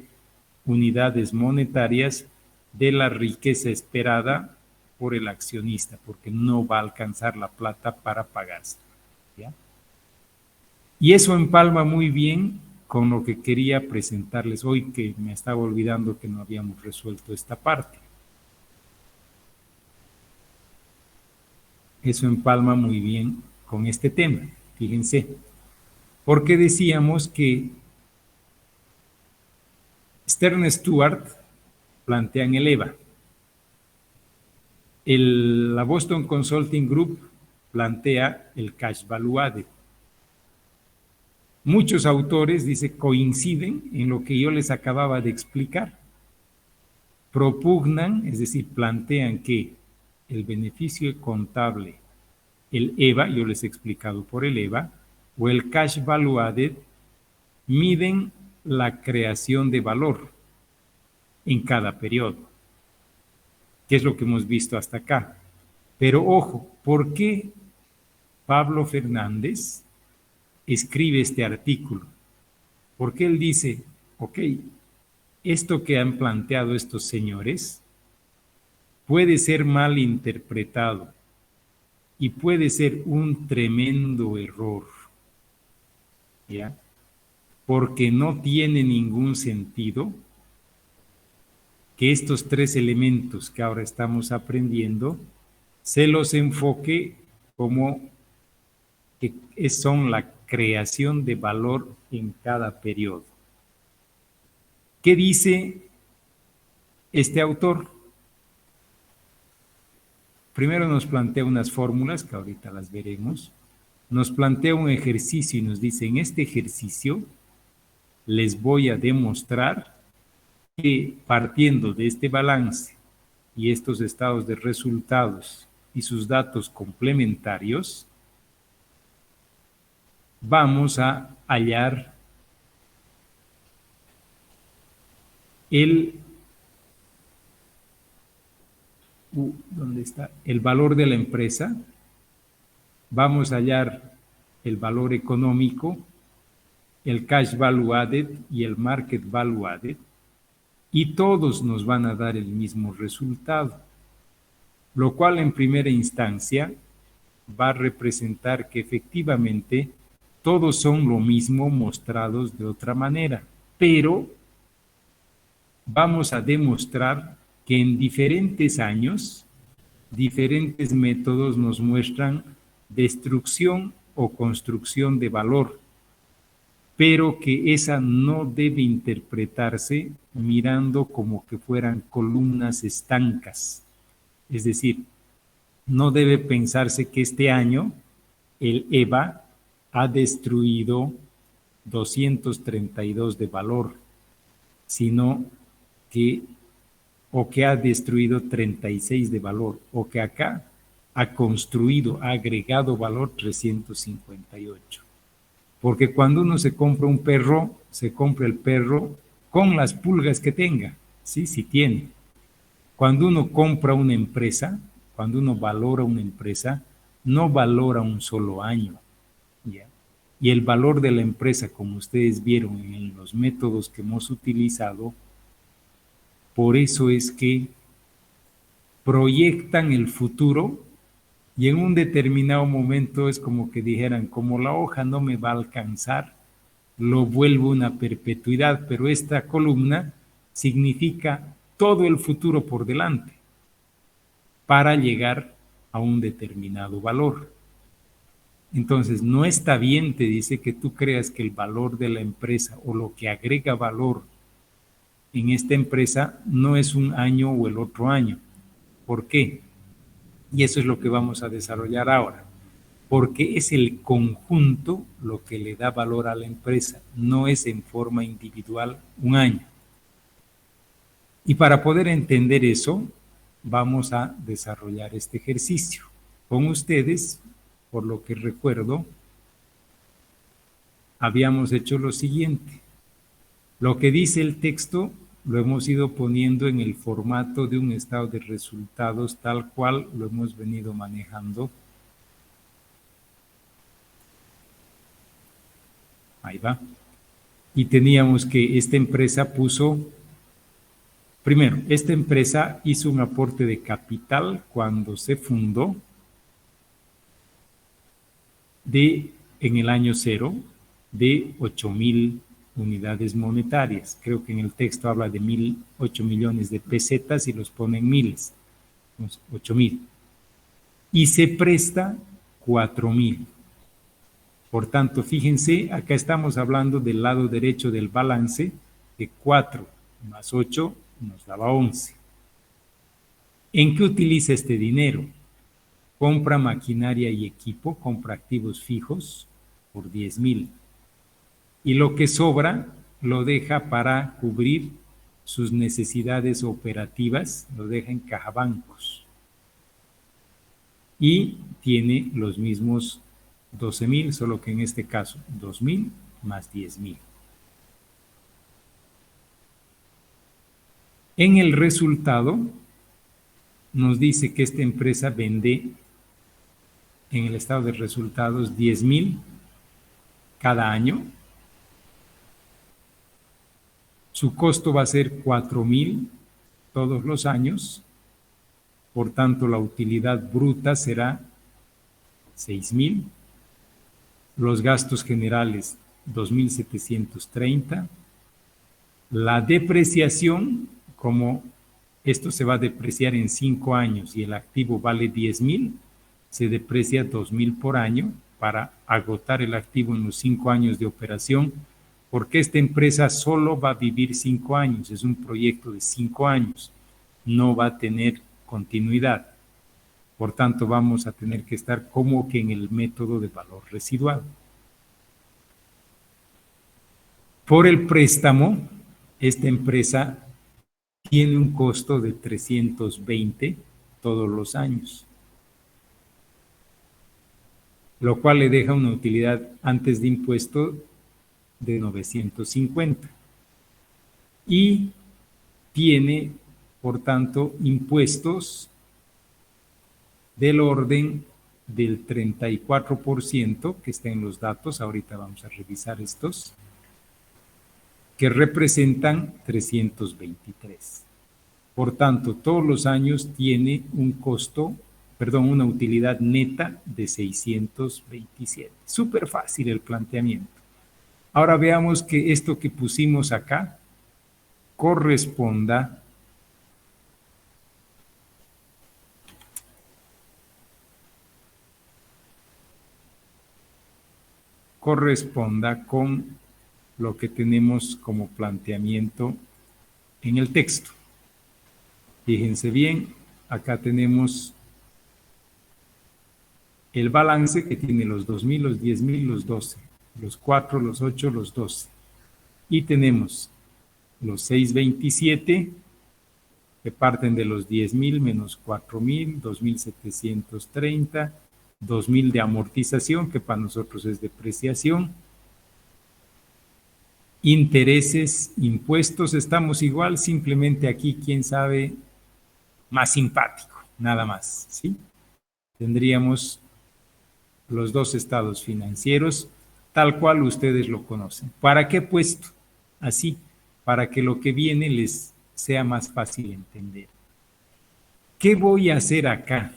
unidades monetarias de la riqueza esperada por el accionista, porque no va a alcanzar la plata para pagarse. ¿Ya? Y eso empalma muy bien con lo que quería presentarles hoy, que me estaba olvidando que no habíamos resuelto esta parte. Eso empalma muy bien con este tema, fíjense, porque decíamos que Stern Stewart plantean el EVA. La Boston Consulting Group plantea el cash value added. Muchos autores, dice, coinciden en lo que yo les acababa de explicar. Propugnan, es decir, plantean que el beneficio contable, el EVA, yo les he explicado por el EVA, o el cash value added, miden la creación de valor en cada periodo, que es lo que hemos visto hasta acá. Pero ojo, ¿por qué Pablo Fernández escribe este artículo? Porque él dice, ok, esto que han planteado estos señores puede ser mal interpretado y puede ser un tremendo error, ¿ya? Porque no tiene ningún sentido que estos tres elementos que ahora estamos aprendiendo se los enfoque como que son la creación de valor en cada periodo. ¿Qué dice este autor? Primero nos plantea unas fórmulas, que ahorita las veremos. Nos plantea un ejercicio y nos dice, en este ejercicio les voy a demostrar que partiendo de este balance y estos estados de resultados y sus datos complementarios, vamos a hallar ¿dónde está? El valor de la empresa, vamos a hallar el valor económico, el cash value added y el market value added, y todos nos van a dar el mismo resultado, lo cual en primera instancia va a representar que efectivamente todos son lo mismo mostrados de otra manera, pero vamos a demostrar que en diferentes años, diferentes métodos nos muestran destrucción o construcción de valor, pero que esa no debe interpretarse mirando como que fueran columnas estancas. Es decir, no debe pensarse que este año el EVA ha destruido 232 de valor, sino que ha destruido 36 de valor, o que acá ha construido, ha agregado valor 358. Porque cuando uno se compra un perro, se compra el perro con las pulgas que tenga, ¿sí? Si tiene. Cuando uno compra una empresa, cuando uno valora una empresa, no valora un solo año, ¿ya? Y el valor de la empresa, como ustedes vieron en los métodos que hemos utilizado, por eso es que proyectan el futuro y en un determinado momento es como que dijeran, como la hoja no me va a alcanzar, lo vuelvo una perpetuidad, pero esta columna significa todo el futuro por delante para llegar a un determinado valor. Entonces, no está bien, te dice, que tú creas que el valor de la empresa o lo que agrega valor en esta empresa no es un año o el otro año. ¿Por qué? Y eso es lo que vamos a desarrollar ahora. Porque es el conjunto lo que le da valor a la empresa, no es en forma individual un año. Y para poder entender eso, vamos a desarrollar este ejercicio. Con ustedes, por lo que recuerdo, habíamos hecho lo siguiente. Lo que dice el texto lo hemos ido poniendo en el formato de un estado de resultados tal cual lo hemos venido manejando. Ahí va. Y teníamos que esta empresa puso, primero, esta empresa hizo un aporte de capital cuando se fundó en el año 0 de 8,000 unidades monetarias. Creo que en el texto habla de 8 millones de pesetas y los pone en miles. 8,000. Y se presta 4,000. Por tanto, fíjense, acá estamos hablando del lado derecho del balance, que 4 más 8 nos daba 11. ¿En qué utiliza este dinero? Compra maquinaria y equipo, compra activos fijos por 10,000. Y lo que sobra lo deja para cubrir sus necesidades operativas, lo deja en cajabancos. Y tiene los mismos 12,000, solo que en este caso 2,000 más 10,000. En el resultado nos dice que esta empresa vende en el estado de resultados 10,000 cada año. Su costo va a ser 4,000 todos los años. Por tanto, la utilidad bruta será 6,000. Los gastos generales, 2,730. La depreciación, como esto se va a depreciar en 5 años y el activo vale 10,000, se deprecia 2,000 por año para agotar el activo en los 5 años de operación, porque esta empresa solo va a vivir 5 años, es un proyecto de 5 años, no va a tener continuidad. Por tanto, vamos a tener que estar como que en el método de valor residual. Por el préstamo, esta empresa tiene un costo de 320 todos los años, lo cual le deja una utilidad antes de impuesto de 950. Y tiene, por tanto, impuestos del orden del 34%, que está en los datos, ahorita vamos a revisar estos, que representan 323. Por tanto, todos los años tiene un costo, una utilidad neta de 627. Súper fácil el planteamiento. Ahora veamos que esto que pusimos acá corresponda con lo que tenemos como planteamiento en el texto. Fíjense bien, acá tenemos el balance que tiene los 2,000, los 10,000, los 12, los 4, los 8, los 12. Y tenemos los 627 que parten de los 10,000 menos 4,000, 2,730, 2,000 de amortización, que para nosotros es depreciación. Intereses, impuestos, estamos igual, simplemente aquí, quién sabe, más simpático, nada más, ¿sí? Tendríamos los dos estados financieros, tal cual ustedes lo conocen. ¿Para qué he puesto así? Para que lo que viene les sea más fácil entender. ¿Qué voy a hacer acá?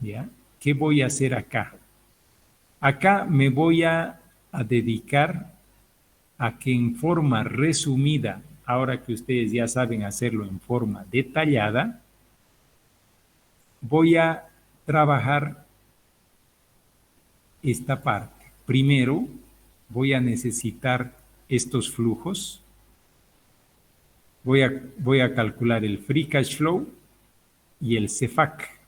¿Ya? ¿Qué voy a hacer acá? Acá me voy a dedicar a que en forma resumida, ahora que ustedes ya saben hacerlo en forma detallada, voy a trabajar esta parte. Primero, voy a necesitar estos flujos. Voy a calcular el Free Cash Flow y el CFAC,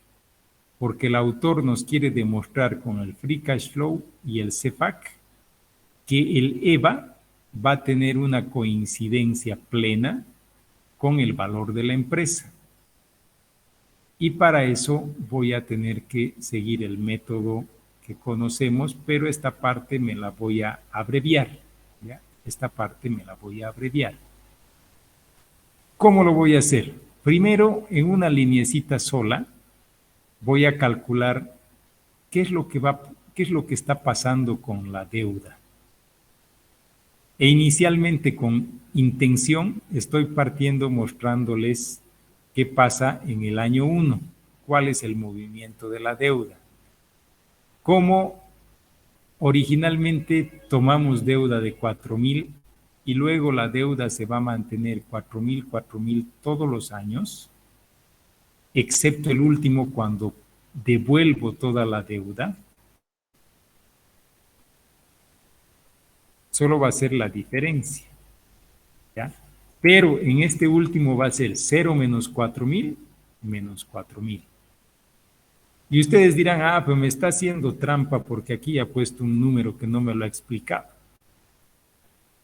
porque el autor nos quiere demostrar con el Free Cash Flow y el CFAC que el EVA va a tener una coincidencia plena con el valor de la empresa. Y para eso voy a tener que seguir el método que conocemos, pero esta parte me la voy a abreviar, ¿ya? Esta parte me la voy a abreviar. ¿Cómo lo voy a hacer? Primero, en una lineecita sola, voy a calcular qué es lo que está pasando con la deuda. E inicialmente con intención estoy partiendo mostrándoles qué pasa en el año 1, cuál es el movimiento de la deuda. Cómo originalmente tomamos deuda de 4,000 y luego la deuda se va a mantener 4,000 todos los años, excepto el último cuando devuelvo toda la deuda. Solo va a ser la diferencia, ¿ya? Pero en este último va a ser 0 menos 4,000 menos 4,000. Y ustedes dirán, pues me está haciendo trampa porque aquí ha puesto un número que no me lo ha explicado.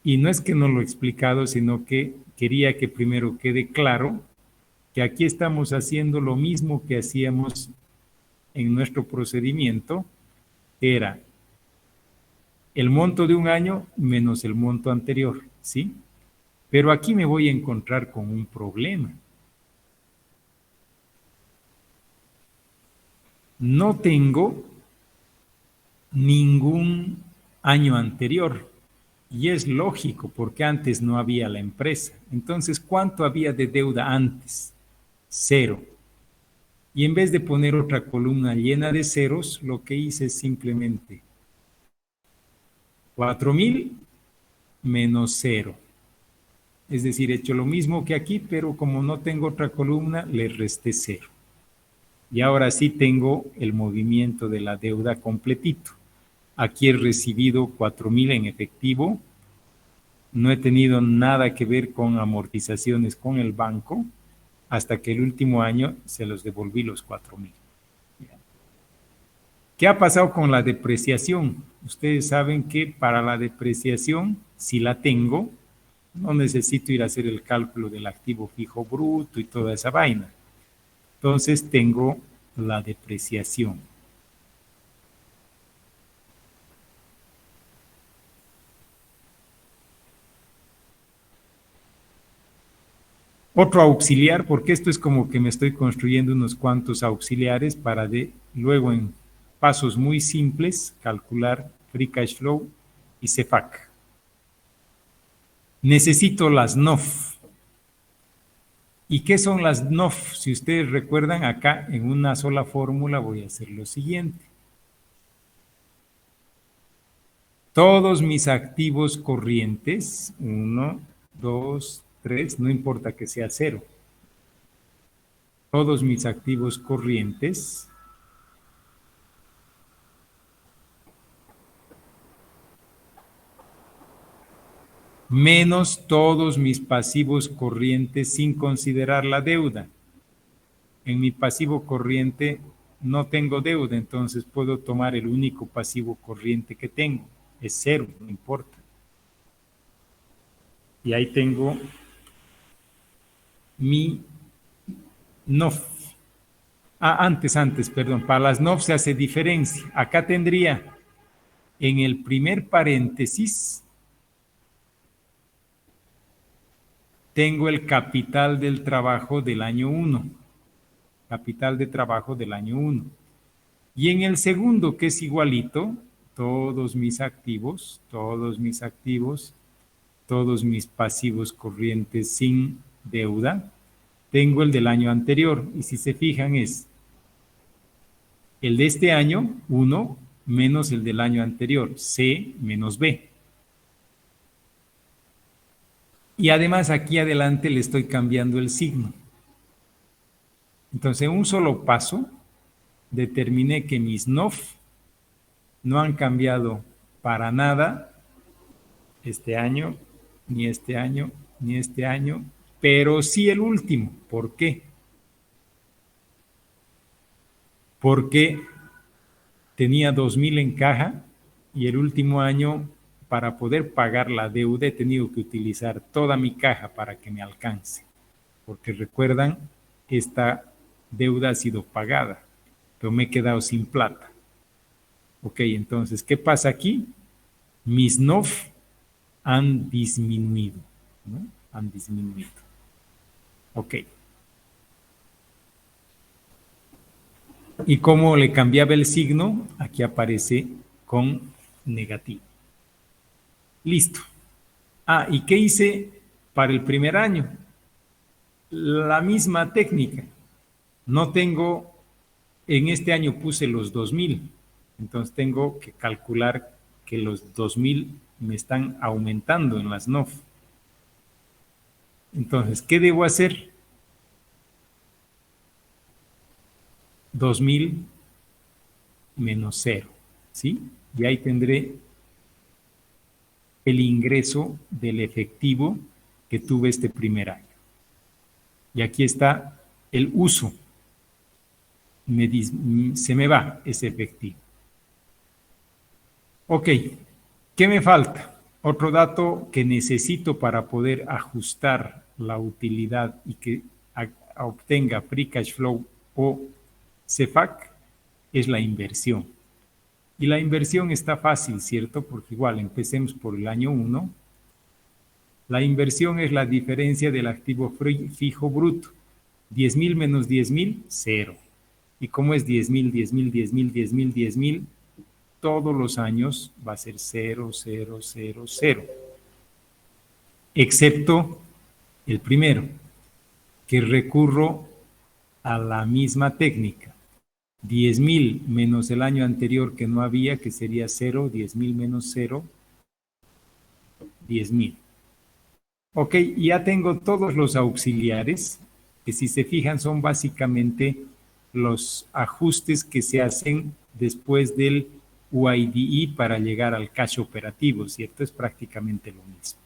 Y no es que no lo he explicado, sino que quería que primero quede claro que aquí estamos haciendo lo mismo que hacíamos en nuestro procedimiento, era el monto de un año menos el monto anterior, ¿sí? Pero aquí me voy a encontrar con un problema. No tengo ningún año anterior. Y es lógico, porque antes no había la empresa. Entonces, ¿cuánto había de deuda antes? 0. Y en vez de poner otra columna llena de ceros, lo que hice es simplemente 4,000 menos 0. Es decir, he hecho lo mismo que aquí, pero como no tengo otra columna, le resté 0. Y ahora sí tengo el movimiento de la deuda completito. Aquí he recibido 4,000 en efectivo. No he tenido nada que ver con amortizaciones con el banco hasta que el último año se los devolví los 4,000. ¿Qué ha pasado con la depreciación? Ustedes saben que para la depreciación, si la tengo, no necesito ir a hacer el cálculo del activo fijo bruto y toda esa vaina. Entonces tengo la depreciación. Otro auxiliar, porque esto es como que me estoy construyendo unos cuantos auxiliares para luego en pasos muy simples calcular Free Cash Flow y CFAC. Necesito las NOF. ¿Y qué son las NOF? Si ustedes recuerdan, acá en una sola fórmula voy a hacer lo siguiente. Todos mis activos corrientes, 1, 2, 3, no importa que sea 0. Todos mis activos corrientes menos todos mis pasivos corrientes sin considerar la deuda. En mi pasivo corriente no tengo deuda, entonces puedo tomar el único pasivo corriente que tengo. Es 0, no importa. Y ahí tengo mi NOF. Perdón. Para las NOF se hace diferencia. Acá tendría en el primer paréntesis, tengo el capital del trabajo del año 1. Capital de trabajo del año 1. Y en el segundo, que es igualito, todos mis activos, todos mis pasivos corrientes sin deuda, tengo el del año anterior. Y si se fijan es el de este año, 1, menos el del año anterior, C menos B. Y además aquí adelante le estoy cambiando el signo. Entonces, en un solo paso, determiné que mis NOF no han cambiado para nada este año, ni este año, ni este año, pero sí el último. ¿Por qué? Porque tenía 2,000 en caja y el último año, para poder pagar la deuda, he tenido que utilizar toda mi caja para que me alcance. Porque recuerdan, esta deuda ha sido pagada, pero me he quedado sin plata. Ok, entonces, ¿qué pasa aquí? Mis NOF han disminuido, ¿no? Han disminuido. Ok. ¿Y cómo le cambiaba el signo? Aquí aparece con negativo. Listo. ¿Y qué hice para el primer año? La misma técnica. No tengo, en este año puse los 2,000, entonces tengo que calcular que los 2,000 me están aumentando en las NOF. Entonces, ¿qué debo hacer? 2,000 menos 0, ¿sí? Y ahí tendré el ingreso del efectivo que tuve este primer año. Y aquí está el uso. Se me va ese efectivo. Ok, ¿qué me falta? Otro dato que necesito para poder ajustar la utilidad y que obtenga Free Cash Flow o CFAC es la inversión. Y la inversión está fácil, ¿cierto? Porque igual empecemos por el año 1. La inversión es la diferencia del activo fijo bruto. 10,000 menos 10,000, 0. ¿Y cómo es 10,000, 10,000, 10,000, 10,000, 10,000? Todos los años va a ser 0, 0, 0, 0. Excepto el primero, que recurro a la misma técnica. 10,000 menos el año anterior que no había, que sería 0, 10,000 menos 0, 10,000. Ok, ya tengo todos los auxiliares, que si se fijan son básicamente los ajustes que se hacen después del UIDI para llegar al cache operativo, ¿cierto? Es prácticamente lo mismo.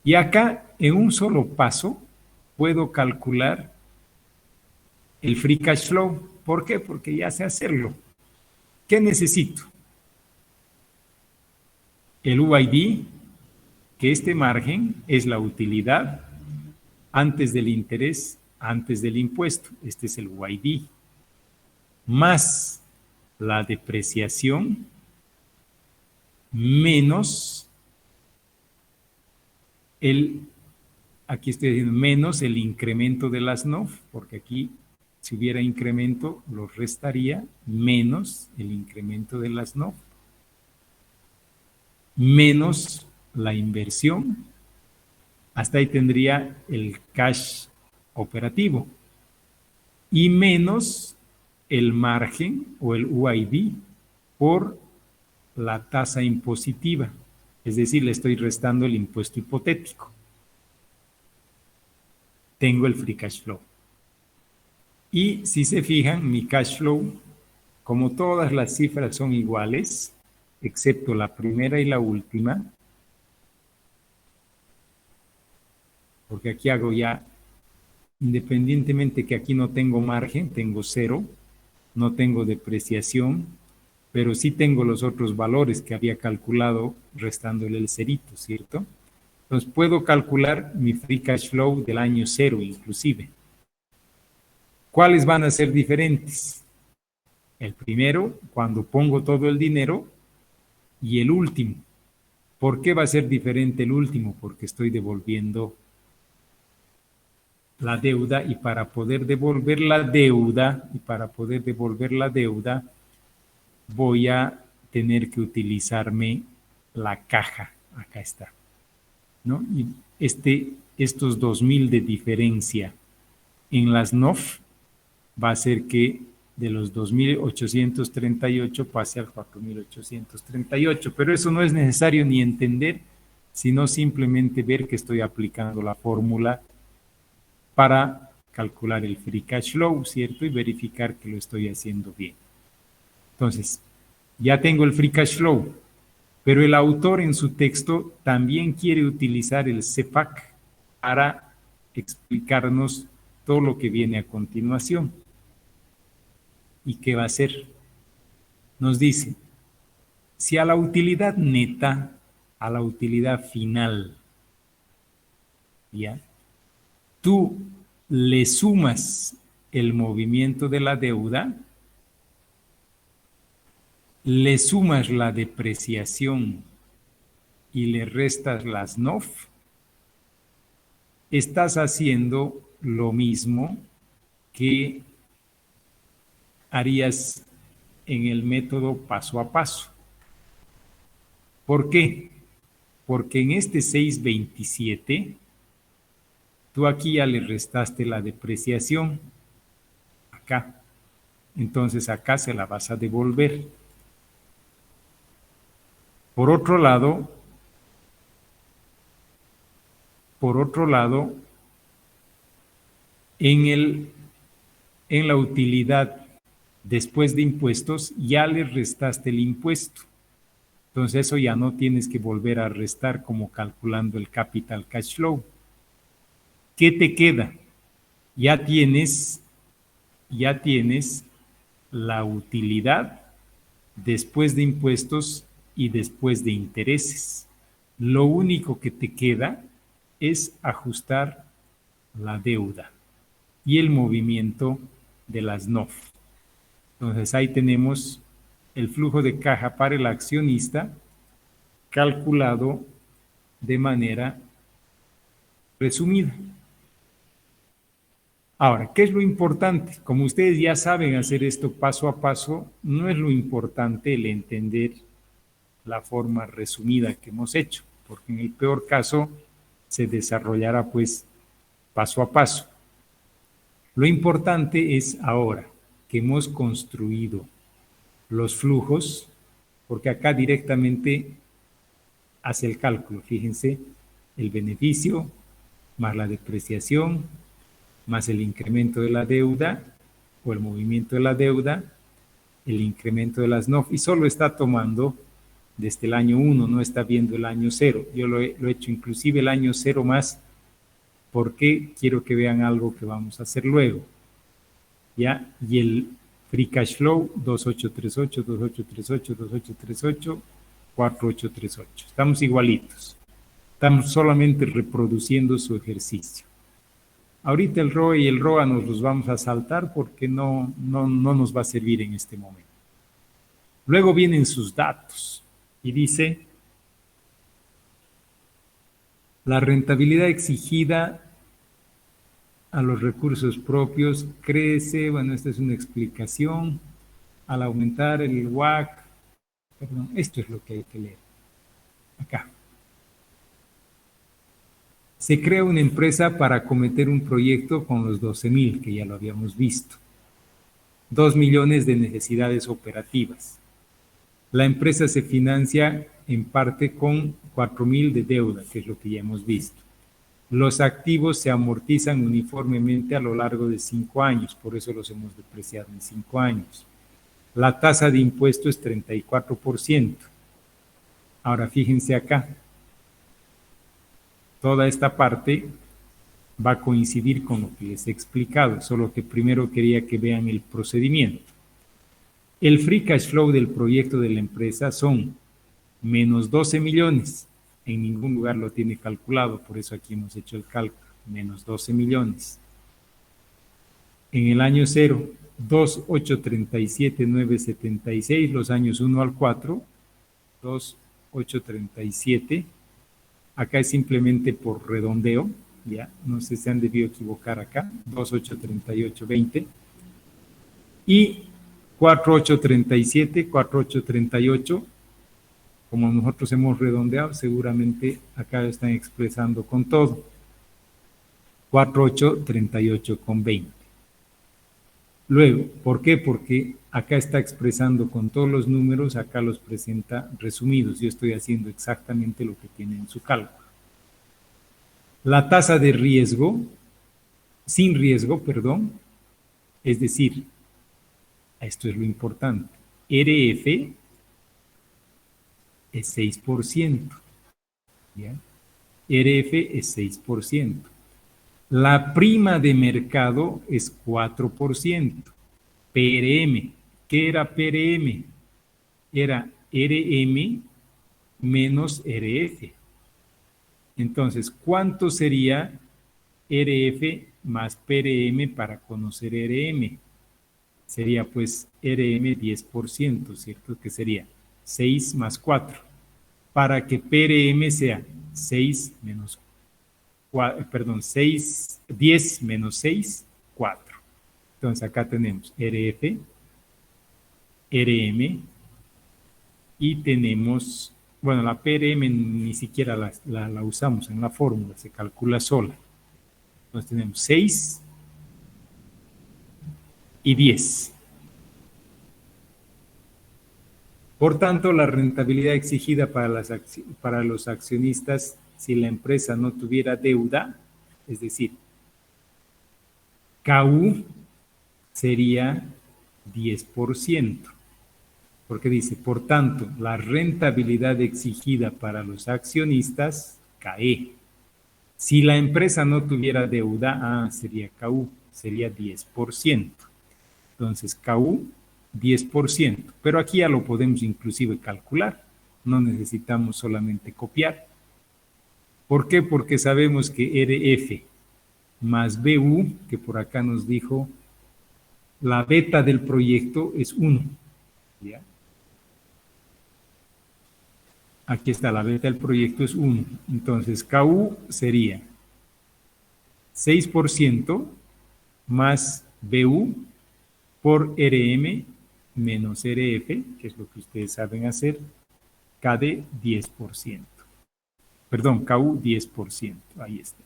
Y acá, en un solo paso, puedo calcular el free cash flow. ¿Por qué? Porque ya sé hacerlo. ¿Qué necesito? El UID, que este margen es la utilidad antes del interés, antes del impuesto. Este es el UID. Más la depreciación menos aquí estoy diciendo menos el incremento de las NOF, porque aquí si hubiera incremento lo restaría, menos el incremento de las NOF, menos la inversión, hasta ahí tendría el cash operativo, y menos el margen o el UID por la tasa impositiva, es decir, le estoy restando el impuesto hipotético. Tengo el free cash flow. Y si se fijan, mi cash flow, como todas las cifras son iguales, excepto la primera y la última, porque aquí hago ya, independientemente que aquí no tengo margen, tengo cero, no tengo depreciación, pero sí tengo los otros valores que había calculado restándole el cerito, ¿cierto? Entonces puedo calcular mi free cash flow del año cero inclusive. ¿Cuáles van a ser diferentes? El primero, cuando pongo todo el dinero, y el último. ¿Por qué va a ser diferente el último? Porque estoy devolviendo la deuda, y para poder devolver la deuda, voy a tener que utilizarme la caja. Acá está, ¿no? Y estos 2.000 de diferencia en las NOF va a hacer que de los 2.838 pase al 4.838, pero eso no es necesario ni entender, sino simplemente ver que estoy aplicando la fórmula para calcular el free cash flow, ¿cierto? Y verificar que lo estoy haciendo bien. Entonces, ya tengo el free cash flow, pero el autor en su texto también quiere utilizar el CEPAC para explicarnos todo lo que viene a continuación. ¿Y qué va a hacer? Nos dice, si a la utilidad neta, a la utilidad final, ¿ya? Tú le sumas el movimiento de la deuda, le sumas la depreciación y le restas las NOF, estás haciendo lo mismo que harías en el método paso a paso. ¿Por qué? Porque en este 627, tú aquí ya le restaste la depreciación, acá. Entonces acá se la vas a devolver. Por otro lado, en la utilidad después de impuestos ya le restaste el impuesto. Entonces eso ya no tienes que volver a restar como calculando el capital cash flow. ¿Qué te queda? Ya tienes la utilidad después de impuestos y después de intereses. Lo único que te queda es ajustar la deuda y el movimiento de las NOF. Entonces ahí tenemos el flujo de caja para el accionista calculado de manera resumida. Ahora, ¿qué es lo importante? Como ustedes ya saben hacer esto paso a paso, no es lo importante el entender la forma resumida que hemos hecho, porque en el peor caso se desarrollará pues paso a paso. Lo importante es ahora que hemos construido los flujos, porque acá directamente hace el cálculo, fíjense, el beneficio, más la depreciación, más el incremento de la deuda o el movimiento de la deuda, el incremento de las NOF, y solo está tomando desde el año 1, no está viendo el año 0. Yo lo he hecho inclusive el año 0 más, porque quiero que vean algo que vamos a hacer luego. ¿Ya? Y el free cash flow, 2838, 2838, 2838, 4838. Estamos igualitos. Estamos solamente reproduciendo su ejercicio. Ahorita el ROE y el ROA nos los vamos a saltar porque no nos va a servir en este momento. Luego vienen sus datos y dice: la rentabilidad exigida a los recursos propios crece. Bueno, esta es una explicación. Al aumentar el WACC, perdón, esto es lo que hay que leer. Acá. Se crea una empresa para acometer un proyecto con los 12.000, que ya lo habíamos visto. 2 millones de necesidades operativas. La empresa se financia en parte con 4.000 de deuda, que es lo que ya hemos visto. Los activos se amortizan uniformemente a lo largo de 5 años, por eso los hemos depreciado en 5 años. La tasa de impuesto es 34%. Ahora fíjense acá. Toda esta parte va a coincidir con lo que les he explicado, solo que primero quería que vean el procedimiento. El free cash flow del proyecto de la empresa son menos 12 millones. En ningún lugar lo tiene calculado, por eso aquí hemos hecho el cálculo. Menos 12 millones. En el año 0, 2,837,976, los años 1 al 4, 2,837. Acá es simplemente por redondeo, ya, no sé si se han debido equivocar acá, 2,838,20. Y 4,837, 4,838, como nosotros hemos redondeado, seguramente acá lo están expresando con todo. 4,838,20. Luego, ¿por qué? Porque acá está expresando con todos los números, acá los presenta resumidos. Yo estoy haciendo exactamente lo que tiene en su cálculo. La tasa de riesgo, sin riesgo, perdón, es decir, esto es lo importante, RF es 6%, ¿ya? RF es 6%. La prima de mercado es 4%. PRM, ¿qué era PRM? Era RM menos RF. Entonces, ¿cuánto sería RF más PRM para conocer RM? Sería pues RM 10%, ¿cierto? Que sería 6 más 4. Para que PRM sea 6 menos 4, perdón, 6, 10 menos 6, 4. Entonces acá tenemos RF, RM y tenemos, bueno, la PRM ni siquiera la usamos en la fórmula, se calcula sola. Entonces tenemos 6 y 10. Por tanto, la rentabilidad exigida para los accionistas, si la empresa no tuviera deuda, es decir, KU sería 10%, porque dice, por tanto, la rentabilidad exigida para los accionistas, KE. Si la empresa no tuviera deuda, sería KU, sería 10%. Entonces, KU, 10%, pero aquí ya lo podemos inclusive calcular, no necesitamos solamente copiar. ¿Por qué? Porque sabemos que RF más BU, que por acá nos dijo, la beta del proyecto es 1. ¿Ya? Aquí está, la beta del proyecto es 1. Entonces, KU sería 6% más BU por RM menos RF, que es lo que ustedes saben hacer, KD 10%. Perdón, KU 10%, ahí está.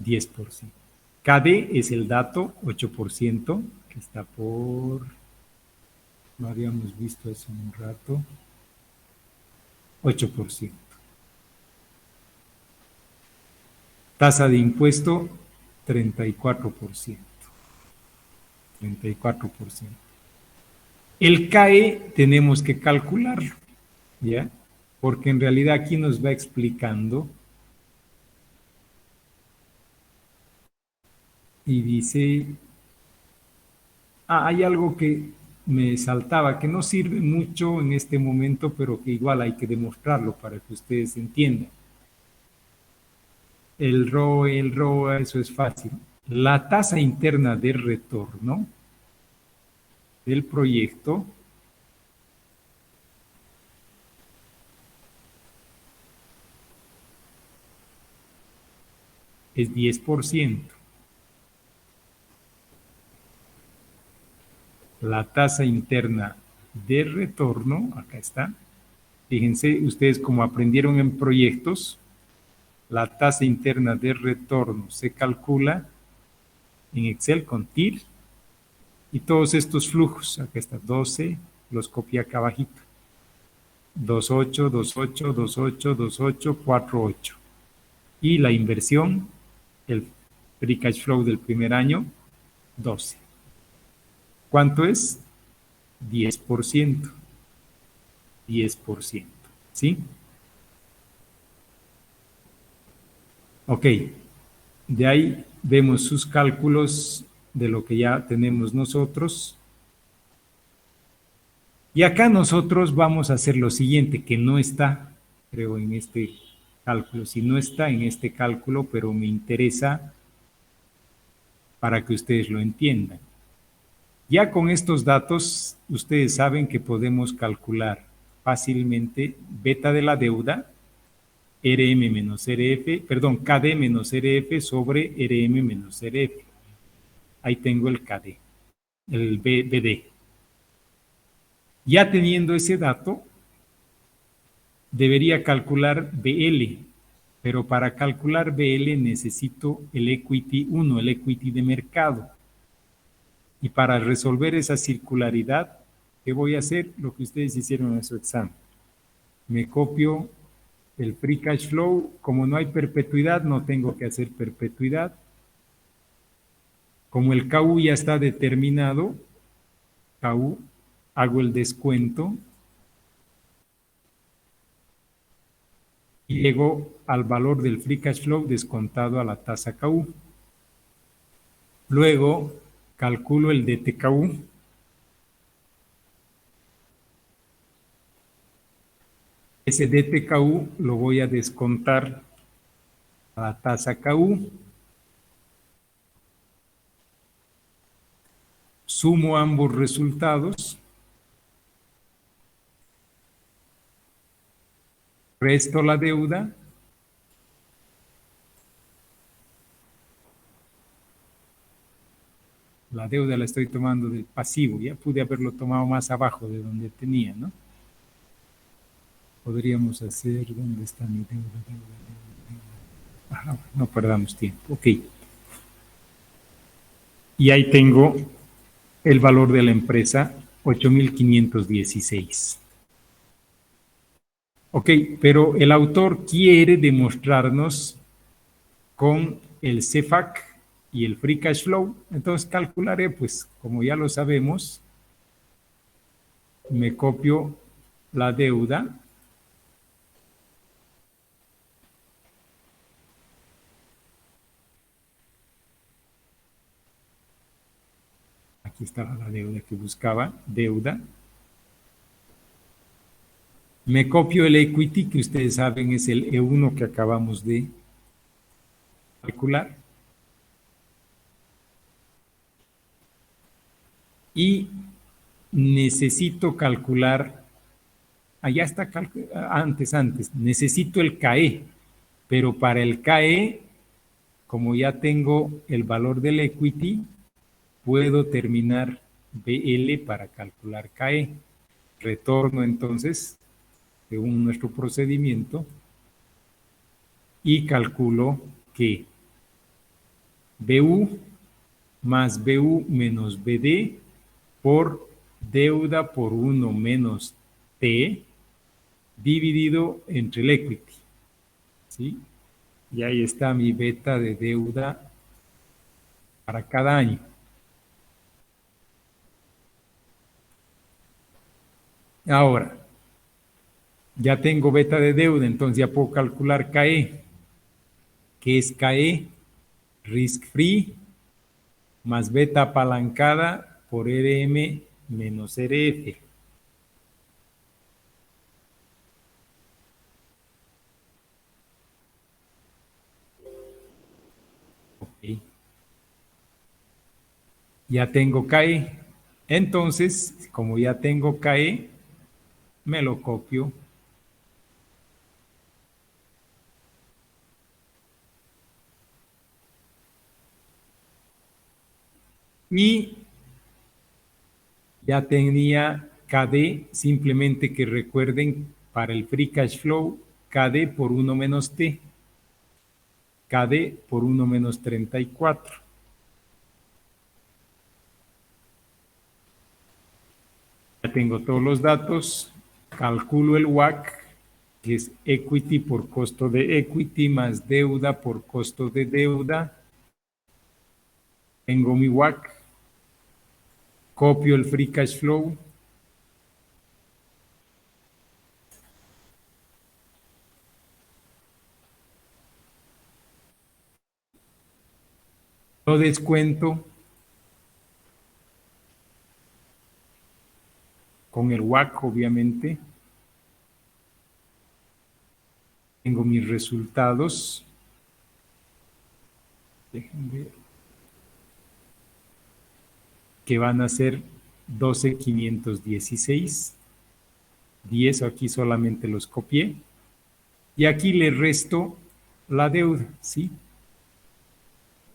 10%. KD es el dato, 8%, que está por, no habíamos visto eso en un rato, 8%. Tasa de impuesto, 34%. 34%. El CAE tenemos que calcularlo, ¿ya? Porque en realidad aquí nos va explicando y dice, hay algo que me saltaba, que no sirve mucho en este momento, pero que igual hay que demostrarlo para que ustedes entiendan. El ROA, eso es fácil. La tasa interna de retorno del proyecto es 10%. La tasa interna de retorno, acá está. Fíjense, ustedes como aprendieron en proyectos, la tasa interna de retorno se calcula en Excel con TIR y todos estos flujos. Acá está 12, los copié acá abajito. 28, 28, 28, 28, 48. Y la inversión, el free cash flow del primer año, 12. ¿Cuánto es? 10%. 10%. ¿Sí? Ok. De ahí vemos sus cálculos de lo que ya tenemos nosotros. Y acá nosotros vamos a hacer lo siguiente, que no está, creo, en este cálculo. Si no está en este cálculo, pero me interesa para que ustedes lo entiendan. Ya con estos datos, ustedes saben que podemos calcular fácilmente beta de la deuda, RM menos RF, perdón, KD menos RF sobre RM menos RF. Ahí tengo el KD, el BD. Ya teniendo ese dato, debería calcular BL, pero para calcular BL necesito el equity 1, el equity de mercado. Y para resolver esa circularidad, ¿qué voy a hacer? Lo que ustedes hicieron en su examen. Me copio el free cash flow. Como no hay perpetuidad, no tengo que hacer perpetuidad. Como el KU ya está determinado, KU, hago el descuento y llego al valor del free cash flow descontado a la tasa KU. Luego calculo el DTKU. Ese DTKU lo voy a descontar a la tasa KU. Sumo ambos resultados. Resto la deuda. La deuda la estoy tomando del pasivo. Ya pude haberlo tomado más abajo de donde tenía, ¿no? Podríamos hacer, ¿dónde está mi deuda? Ajá, no perdamos tiempo. Ok. Y ahí tengo el valor de la empresa, 8.516. Ok, pero el autor quiere demostrarnos con el CFAC y el Free Cash Flow. Entonces calcularé, pues, como ya lo sabemos, me copio la deuda. Aquí estaba la deuda que buscaba, deuda. Me copio el equity, que ustedes saben es el E1 que acabamos de calcular. Y necesito calcular, allá está, antes, necesito el KE, pero para el KE, como ya tengo el valor del equity, puedo terminar BL para calcular KE. Retorno entonces, según nuestro procedimiento, y calculo que BU más BU menos BD por deuda por 1 menos T dividido entre el equity. ¿Sí? Y ahí está mi beta de deuda para cada año. Ahora, ya tengo beta de deuda, entonces ya puedo calcular KE. ¿Qué es KE? Risk free más beta apalancada por RM menos RF. Ok. Ya tengo KE. Entonces, como ya tengo KE, me lo copio. Y ya tenía KD, simplemente que recuerden para el free cash flow, KD por 1 menos T, KD por 1 menos 34. Ya tengo todos los datos, calculo el WACC, que es equity por costo de equity más deuda por costo de deuda. Tengo mi WACC, copio el free cash flow, lo descuento con el WACC, obviamente. Tengo mis resultados. Déjenme ver. Que van a ser 12,516. 10, aquí solamente los copié. Y aquí le resto la deuda, ¿sí?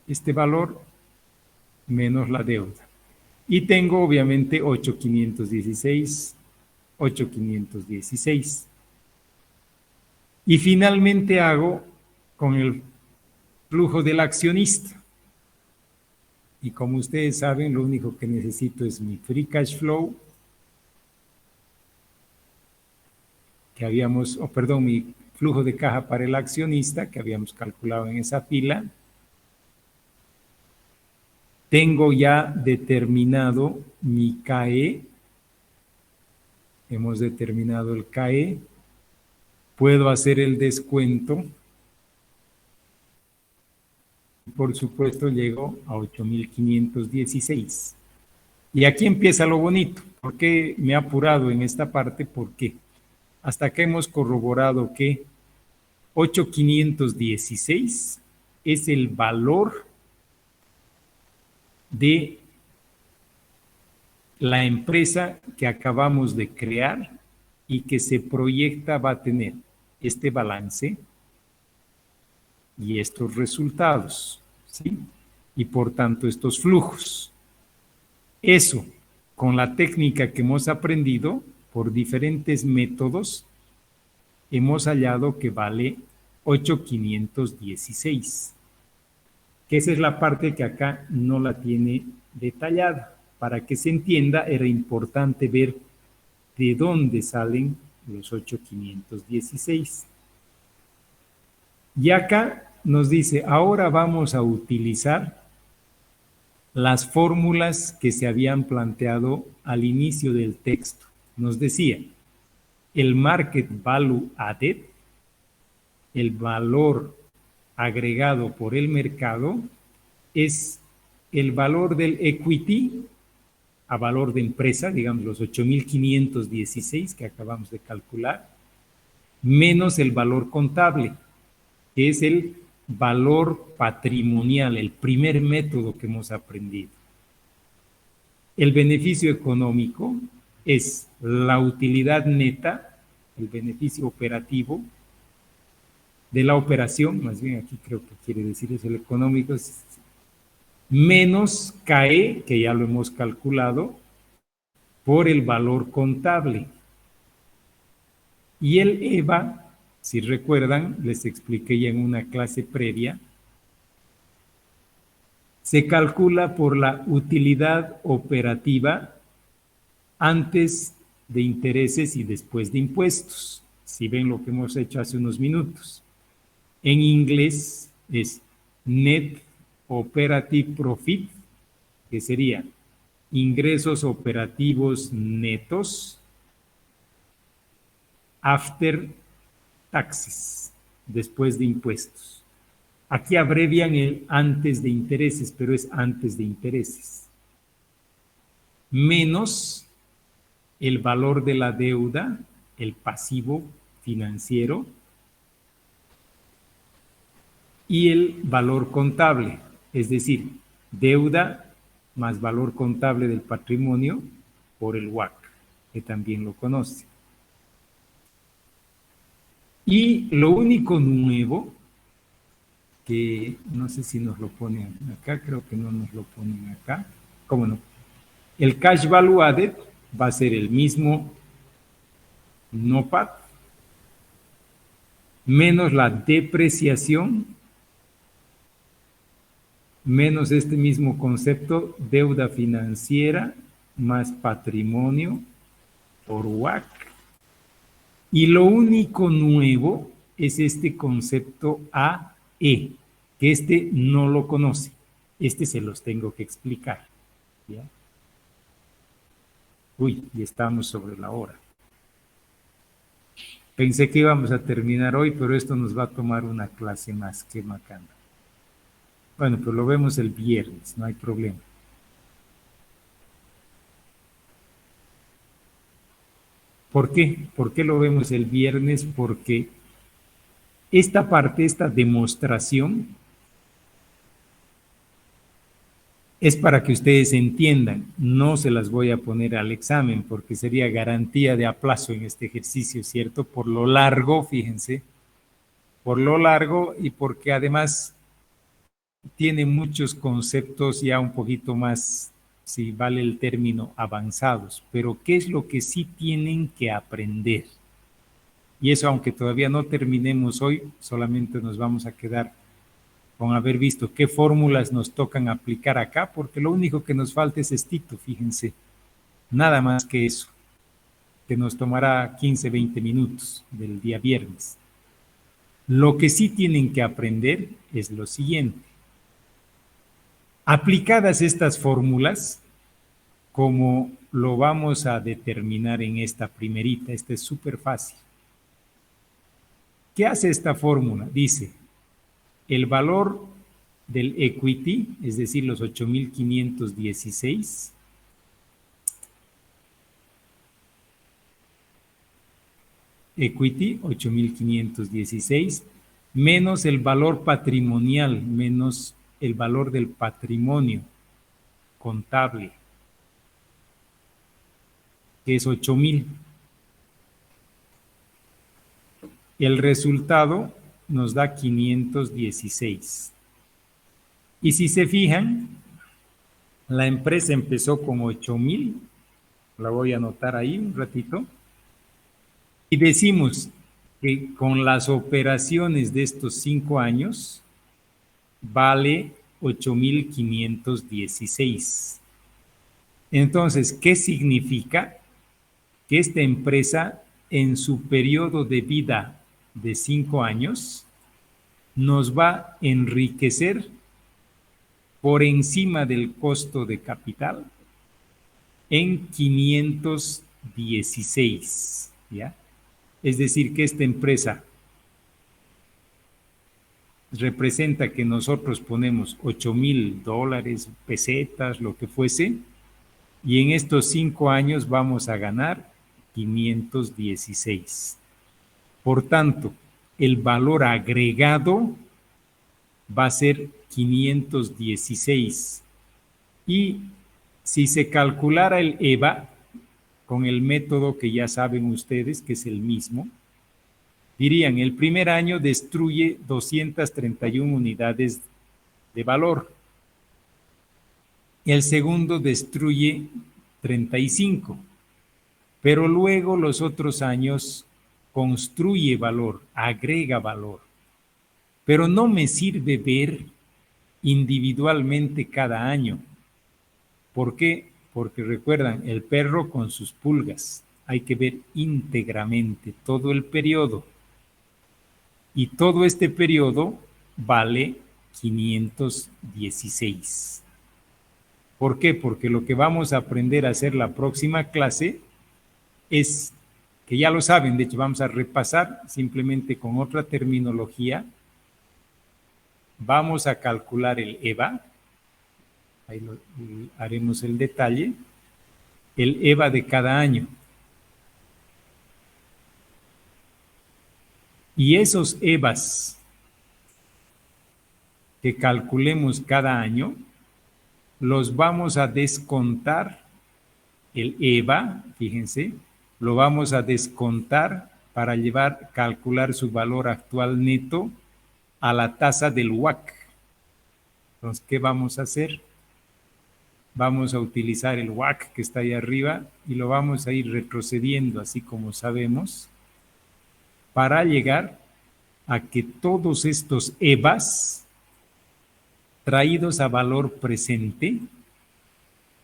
Este valor menos la deuda. Y tengo obviamente 8,516, 8,516. Y finalmente hago con el flujo del accionista. Y como ustedes saben, lo único que necesito es mi free cash flow, que habíamos, mi flujo de caja para el accionista, que habíamos calculado en esa fila. Tengo ya determinado mi KE. Hemos determinado el KE. Puedo hacer el descuento. Por supuesto, llego a 8,516. Y aquí empieza lo bonito. ¿Por qué me he apurado en esta parte? Porque hasta que hemos corroborado que 8,516 es el valor de la empresa que acabamos de crear y que se proyecta va a tener este balance y estos resultados, ¿sí? Y por tanto estos flujos. Eso, con la técnica que hemos aprendido por diferentes métodos, hemos hallado que vale 8,516. Que esa es la parte que acá no la tiene detallada. Para que se entienda, era importante ver de dónde salen los 8,516. Y acá nos dice, ahora vamos a utilizar las fórmulas que se habían planteado al inicio del texto. Nos decía, el market value added, el valor agregado por el mercado, es el valor del equity a valor de empresa, digamos los 8,516 que acabamos de calcular, menos el valor contable, que es el valor patrimonial, el primer método que hemos aprendido. El beneficio económico es la utilidad neta, el beneficio operativo de la operación, más bien aquí creo que quiere decir eso, el económico, menos KE, que ya lo hemos calculado, por el valor contable. Y el EVA, si recuerdan, les expliqué ya en una clase previa, se calcula por la utilidad operativa antes de intereses y después de impuestos, si ven lo que hemos hecho hace unos minutos. En inglés es Net Operative Profit, que sería ingresos operativos netos after taxes, después de impuestos. Aquí abrevian el antes de intereses, pero es antes de intereses. Menos el valor de la deuda, el pasivo financiero, y el valor contable, es decir, deuda más valor contable del patrimonio por el WACC, que también lo conoce. Y lo único nuevo, que no sé si nos lo ponen acá, creo que no nos lo ponen acá, ¿cómo no? El cash value added va a ser el mismo NOPAT menos la depreciación menos este mismo concepto, deuda financiera más patrimonio por WACC. Y lo único nuevo es este concepto AE, que este no lo conoce. Este se los tengo que explicar. ¿Ya? Uy, ya estamos sobre la hora. Pensé que íbamos a terminar hoy, pero esto nos va a tomar una clase más. Qué macana. Bueno, pues lo vemos el viernes, no hay problema. ¿Por qué? ¿Por qué lo vemos el viernes? Porque esta parte, esta demostración, es para que ustedes entiendan. No se las voy a poner al examen porque sería garantía de aplazo en este ejercicio, ¿cierto? Por lo largo, fíjense, por lo largo y porque además tiene muchos conceptos ya un poquito más, si vale el término, avanzados. Pero ¿qué es lo que sí tienen que aprender? Y eso, aunque todavía no terminemos hoy, solamente nos vamos a quedar con haber visto qué fórmulas nos tocan aplicar acá, porque lo único que nos falta es esto, fíjense, nada más que eso, que nos tomará 15, 20 minutos del día viernes. Lo que sí tienen que aprender es lo siguiente. Aplicadas estas fórmulas, como lo vamos a determinar en esta primerita, esta es súper fácil. ¿Qué hace esta fórmula? Dice, el valor del equity, es decir, los 8,516, equity, 8,516, menos el valor patrimonial, menos el valor del patrimonio contable, que es 8,000. El resultado nos da 516. Y si se fijan, la empresa empezó con 8,000, la voy a anotar ahí un ratito, y decimos que con las operaciones de estos 5 años vale 8,516. Entonces, ¿qué significa? Que esta empresa en su periodo de vida de 5 años nos va a enriquecer por encima del costo de capital en 516, ¿ya? Es decir, que esta empresa representa que nosotros ponemos $8,000, pesetas, lo que fuese, y en estos 5 años vamos a ganar 516. Por tanto, el valor agregado va a ser 516. Y si se calculara el EVA, con el método que ya saben ustedes, que es el mismo, dirían, el primer año destruye 231 unidades de valor. El segundo destruye 35. Pero luego los otros años construye valor, agrega valor. Pero no me sirve ver individualmente cada año. ¿Por qué? Porque recuerdan, el perro con sus pulgas. Hay que ver íntegramente todo el periodo. Y todo este periodo vale 516. ¿Por qué? Porque lo que vamos a aprender a hacer la próxima clase es, que ya lo saben, de hecho vamos a repasar simplemente con otra terminología. Vamos a calcular el EVA, ahí haremos el detalle, el EVA de cada año. Y esos EVAs que calculemos cada año, los vamos a descontar, el EVA, fíjense, lo vamos a descontar para calcular su valor actual neto a la tasa del WACC. Entonces, ¿qué vamos a hacer? Vamos a utilizar el WACC que está ahí arriba y lo vamos a ir retrocediendo, así como sabemos, para llegar a que todos estos EVAs traídos a valor presente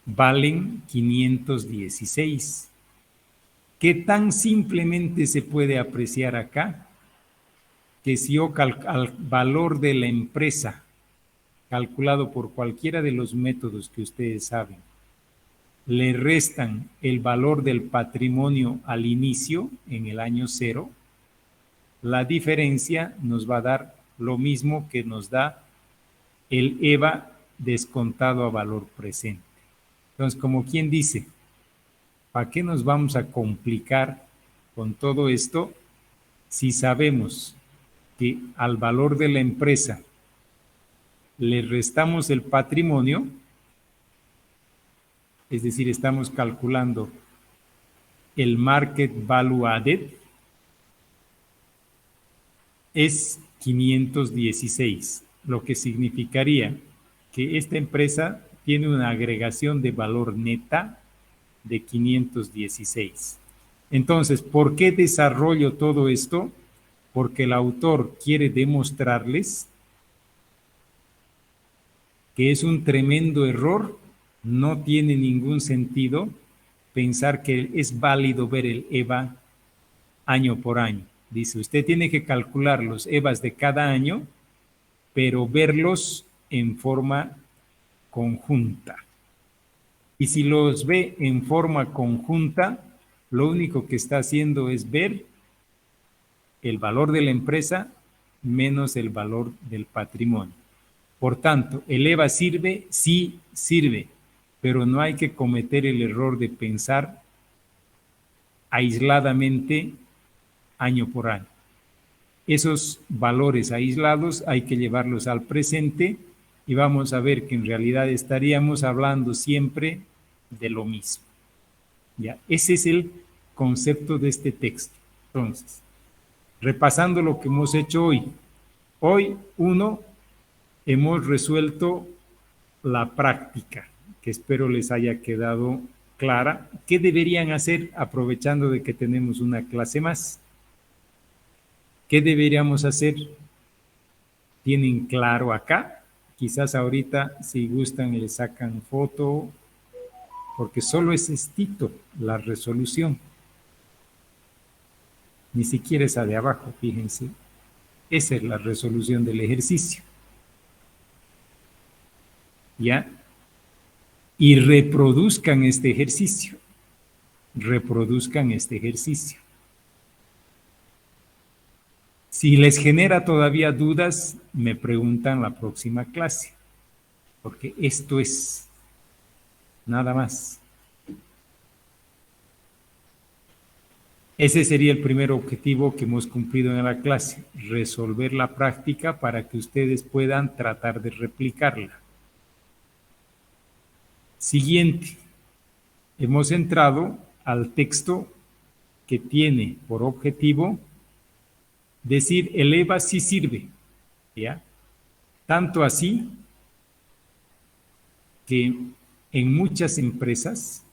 valen 516. ¿Qué tan simplemente se puede apreciar acá? Que si yo al valor de la empresa, calculado por cualquiera de los métodos que ustedes saben, le restan el valor del patrimonio al inicio, en el año 0, la diferencia nos va a dar lo mismo que nos da el EVA descontado a valor presente. Entonces, como quien dice, ¿para qué nos vamos a complicar con todo esto si sabemos que al valor de la empresa le restamos el patrimonio? Es decir, estamos calculando el market value added, es 516, lo que significaría que esta empresa tiene una agregación de valor neta de 516. Entonces, ¿por qué desarrollo todo esto? Porque el autor quiere demostrarles que es un tremendo error, no tiene ningún sentido pensar que es válido ver el EVA año por año. Dice, usted tiene que calcular los EVAs de cada año, pero verlos en forma conjunta. Y si los ve en forma conjunta, lo único que está haciendo es ver el valor de la empresa menos el valor del patrimonio. Por tanto, ¿el EVA sirve? Sí, sirve, pero no hay que cometer el error de pensar aisladamente año por año. Esos valores aislados hay que llevarlos al presente y vamos a ver que en realidad estaríamos hablando siempre de lo mismo. ¿Ya? Ese es el concepto de este texto. Entonces, repasando lo que hemos hecho hoy. Hoy, hemos resuelto la práctica, que espero les haya quedado clara. ¿Qué deberían hacer aprovechando de que tenemos una clase más? ¿Qué deberíamos hacer? ¿Tienen claro acá? Quizás ahorita, si gustan, le sacan foto, porque solo es estito la resolución. Ni siquiera esa de abajo, fíjense. Esa es la resolución del ejercicio. ¿Ya? Y reproduzcan este ejercicio. Reproduzcan este ejercicio. Si les genera todavía dudas, me preguntan la próxima clase, porque esto es nada más. Ese sería el primer objetivo que hemos cumplido en la clase, resolver la práctica para que ustedes puedan tratar de replicarla. Siguiente, hemos entrado al texto que tiene por objetivo decir el EVA sí sirve, ¿ya? Tanto así que en muchas empresas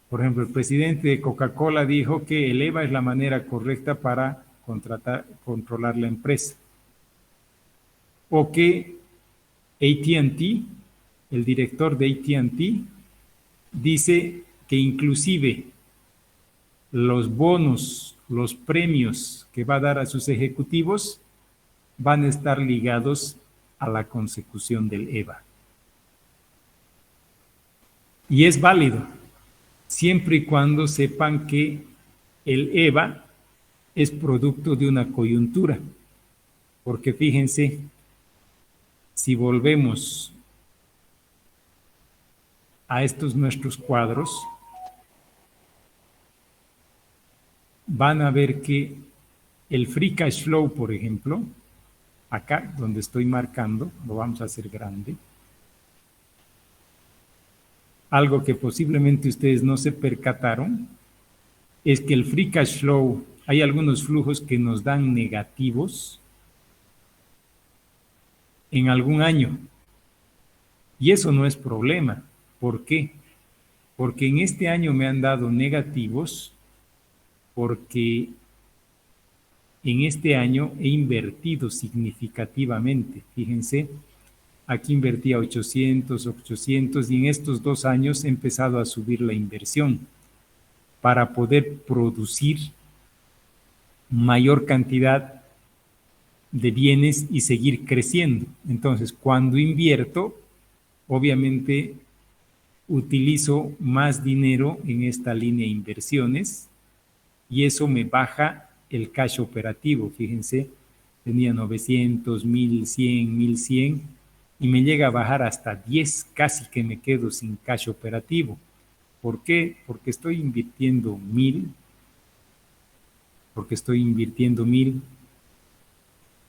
por ejemplo, el presidente de Coca-Cola dijo que el EVA es la manera correcta para controlar la empresa. O que AT&T, el director de AT&T, dice que inclusive los bonos, los premios que va a dar a sus ejecutivos van a estar ligados a la consecución del EVA. Y es válido, siempre y cuando sepan que el EVA es producto de una coyuntura. Porque fíjense, si volvemos a estos nuestros cuadros, van a ver que el free cash flow, por ejemplo, acá donde estoy marcando, lo vamos a hacer grande, algo que posiblemente ustedes no se percataron, es que el free cash flow, hay algunos flujos que nos dan negativos en algún año. Y eso no es problema. ¿Por qué? Porque en este año me han dado negativos porque en este año he invertido significativamente. Fíjense, aquí invertía 800 y en estos 2 años he empezado a subir la inversión para poder producir mayor cantidad de bienes y seguir creciendo. Entonces, cuando invierto, obviamente utilizo más dinero en esta línea de inversiones y eso me baja el cash operativo. Fíjense, tenía 900, 1100, 1100 y me llega a bajar hasta 10, casi que me quedo sin cash operativo. ¿Por qué? Porque estoy invirtiendo 1000,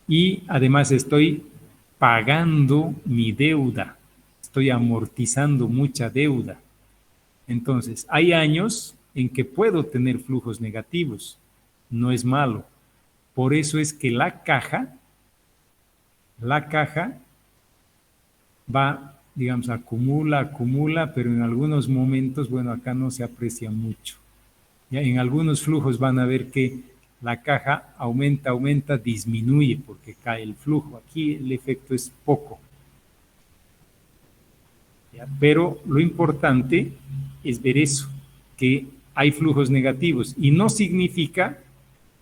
y además estoy pagando mi deuda, estoy amortizando mucha deuda. Entonces, hay años en que puedo tener flujos negativos, no es malo. Por eso es que la caja va, digamos, acumula, pero en algunos momentos, bueno, acá no se aprecia mucho. Ya en algunos flujos van a ver que la caja aumenta, disminuye porque cae el flujo. Aquí el efecto es poco. ¿Ya? Pero lo importante es ver eso, que hay flujos negativos y no significa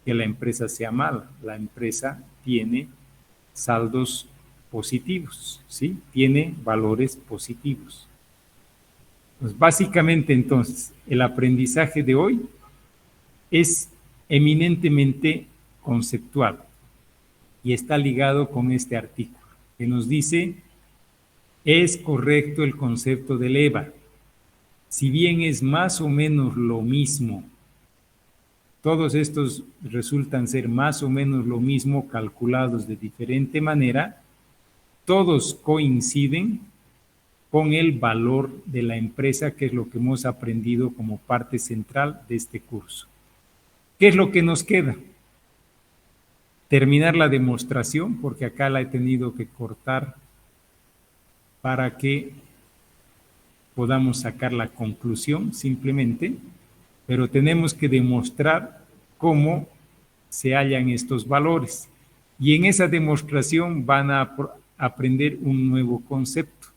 que la empresa sea mala. La empresa tiene saldos positivos, ¿sí? Tiene valores positivos. Pues básicamente entonces, el aprendizaje de hoy es eminentemente conceptual y está ligado con este artículo que nos dice: es correcto el concepto del EVA, si bien es más o menos lo mismo, todos estos resultan ser más o menos lo mismo calculados de diferente manera, todos coinciden con el valor de la empresa, que es lo que hemos aprendido como parte central de este curso. ¿Qué es lo que nos queda? Terminar la demostración, porque acá la he tenido que cortar para que podamos sacar la conclusión simplemente, pero tenemos que demostrar cómo se hallan estos valores. Y en esa demostración van a aprender un nuevo concepto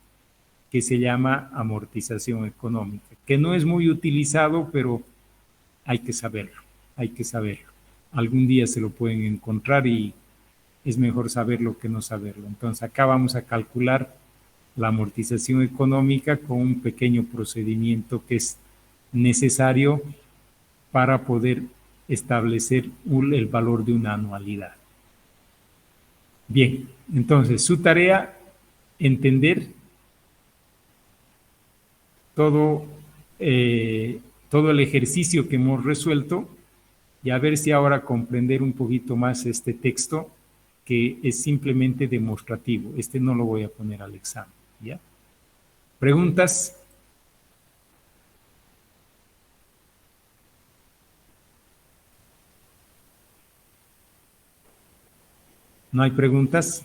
que se llama amortización económica, que no es muy utilizado, pero hay que saberlo. Algún día se lo pueden encontrar y es mejor saberlo que no saberlo. Entonces acá vamos a calcular la amortización económica con un pequeño procedimiento que es necesario para poder establecer el valor de una anualidad. Bien, entonces su tarea, entender todo el ejercicio que hemos resuelto y a ver si ahora comprender un poquito más este texto que es simplemente demostrativo. Este no lo voy a poner al examen, ¿ya? ¿Preguntas? ¿No hay preguntas?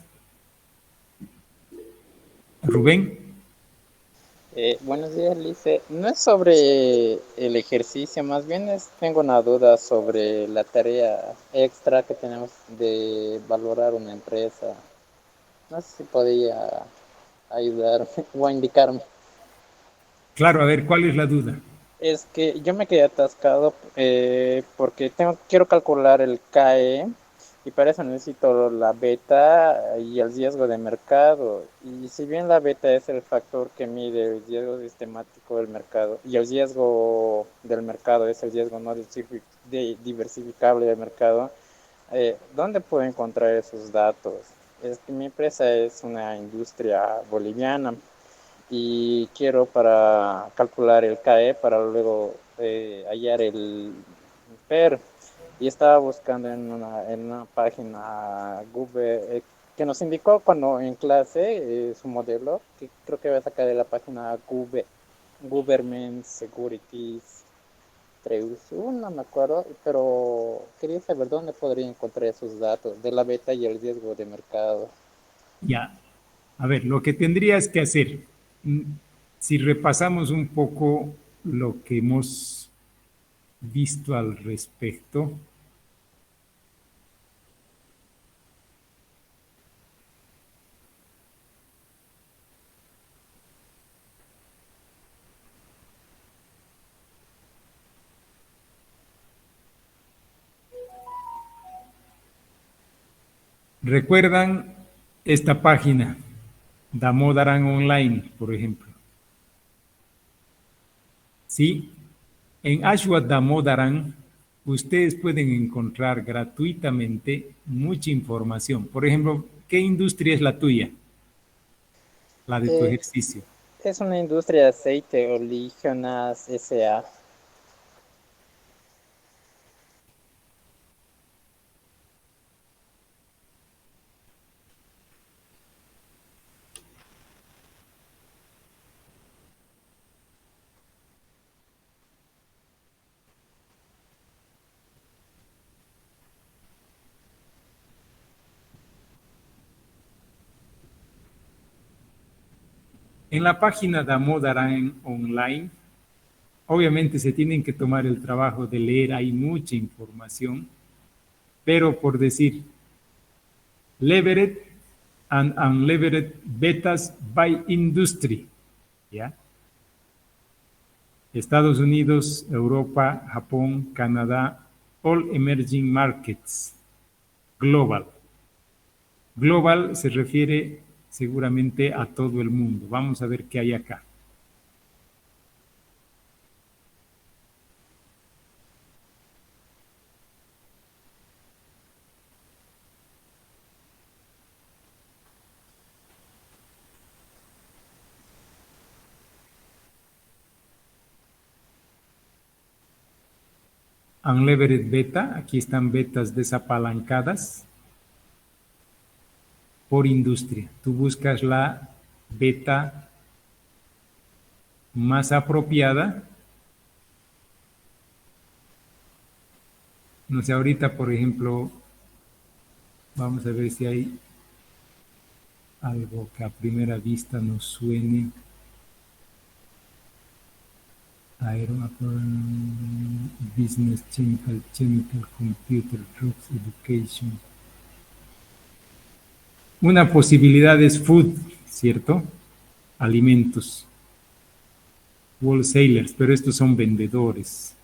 Rubén. Buenos días, Lice. No es sobre el ejercicio, más bien tengo una duda sobre la tarea extra que tenemos de valorar una empresa. No sé si podía ayudarme o indicarme. Claro, a ver, ¿cuál es la duda? Es que yo me quedé atascado porque quiero calcular el KE y para eso necesito la beta y el riesgo de mercado. Y si bien la beta es el factor que mide el riesgo sistemático del mercado y el riesgo del mercado es el riesgo no diversificable del mercado, ¿dónde puedo encontrar esos datos? Es que mi empresa es una industria boliviana y quiero para calcular el KE para luego hallar el PER. Y estaba buscando en una página Google que nos indicó cuando en clase su modelo, que creo que va a sacar de la página Google, Government Securities no me acuerdo, pero quería saber dónde podría encontrar esos datos de la beta y el riesgo de mercado. Ya, a ver, lo que tendrías que hacer, mm, si repasamos un poco lo que hemos visto al respecto, recuerdan esta página, Damodaran Online, por ejemplo. Sí, en Ashwat Damodaran ustedes pueden encontrar gratuitamente mucha información. Por ejemplo, ¿qué industria es la tuya? La de tu Eh, ejercicio. es una industria de aceite oleígenas S.A. En la página Damodaran Online, obviamente se tienen que tomar el trabajo de leer, hay mucha información, pero por decir, levered and unlevered betas by industry, ¿ya? Estados Unidos, Europa, Japón, Canadá, all emerging markets, global. Global se refiere seguramente a todo el mundo. Vamos a ver qué hay acá. Unlevered beta, aquí están betas desapalancadas por industria. Tú buscas la beta más apropiada. No sé, ahorita, por ejemplo, vamos a ver si hay algo que a primera vista nos suene. Aero, business, chemical, computer, drugs, education. Una posibilidad es food, ¿cierto? Alimentos. Wholesalers, pero estos son vendedores.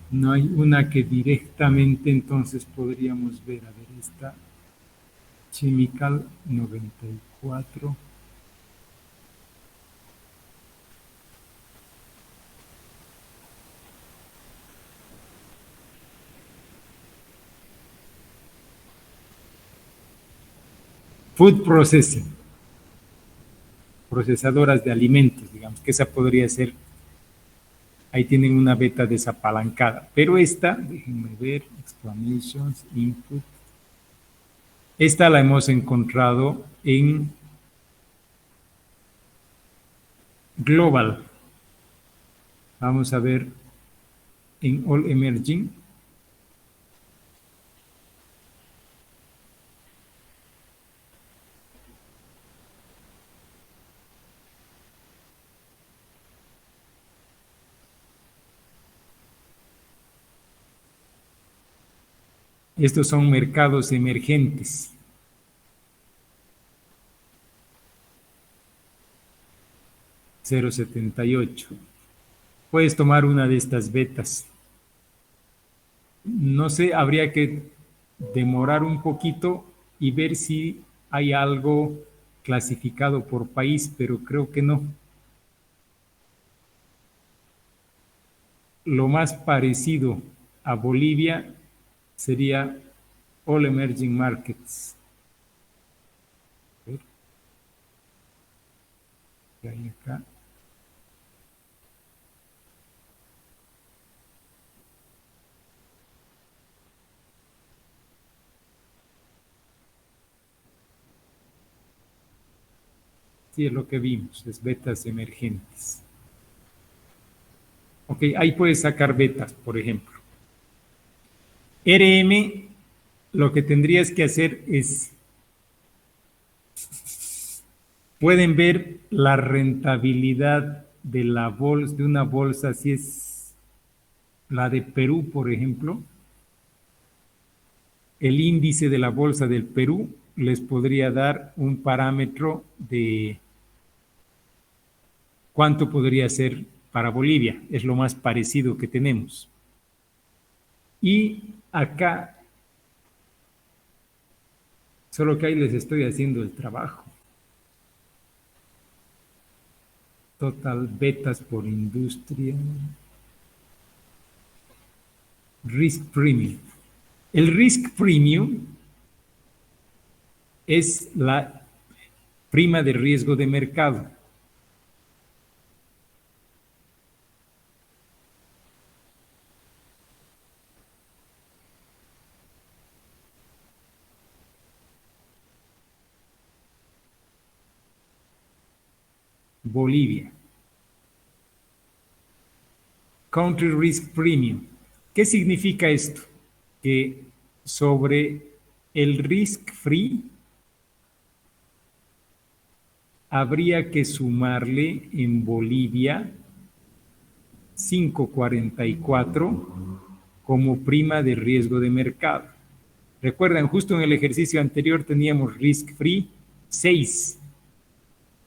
No hay una que directamente entonces podríamos ver. A ver, esta Chemical 94. Food Processing, procesadoras de alimentos, digamos, que esa podría ser, ahí tienen una beta desapalancada, pero esta, déjenme ver, explanations, input, esta la hemos encontrado en Global. Vamos a ver en All Emerging. Estos son mercados emergentes. $0.78. Puedes tomar una de estas betas. No sé, habría que demorar un poquito y ver si hay algo clasificado por país, pero creo que no. Lo más parecido a Bolivia sería All Emerging Markets. A ver. ¿Qué hay acá? Sí, es lo que vimos, es betas emergentes. Ok, ahí puedes sacar betas, por ejemplo. RM, lo que tendrías que hacer es, pueden ver la rentabilidad de la bolsa, de una bolsa, si es la de Perú, por ejemplo. El índice de la bolsa del Perú les podría dar un parámetro de cuánto podría ser para Bolivia. Es lo más parecido que tenemos. Y acá, solo que ahí les estoy haciendo el trabajo. Total betas por industria. Risk Premium. El Risk Premium es la prima de riesgo de mercado. Bolivia. Country Risk Premium. ¿Qué significa esto? Que sobre el risk free habría que sumarle en Bolivia 5.44 como prima de riesgo de mercado. Recuerdan, justo en el ejercicio anterior teníamos risk free 6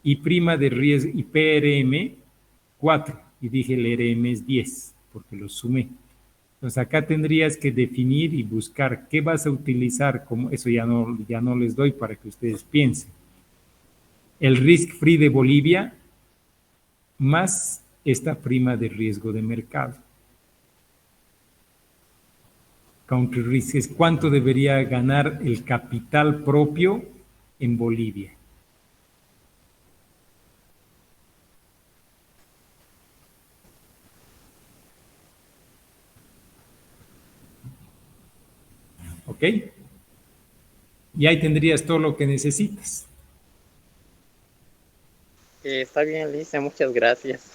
y prima de riesgo y PRM 4 y dije el RM es 10 porque lo sumé. Entonces acá tendrías que definir y buscar qué vas a utilizar, como eso ya no les doy para que ustedes piensen. El risk free de Bolivia más esta prima de riesgo de mercado. Country risk es cuánto debería ganar el capital propio en Bolivia. ¿Ok? Y ahí tendrías todo lo que necesitas. Está bien, Lice, muchas gracias.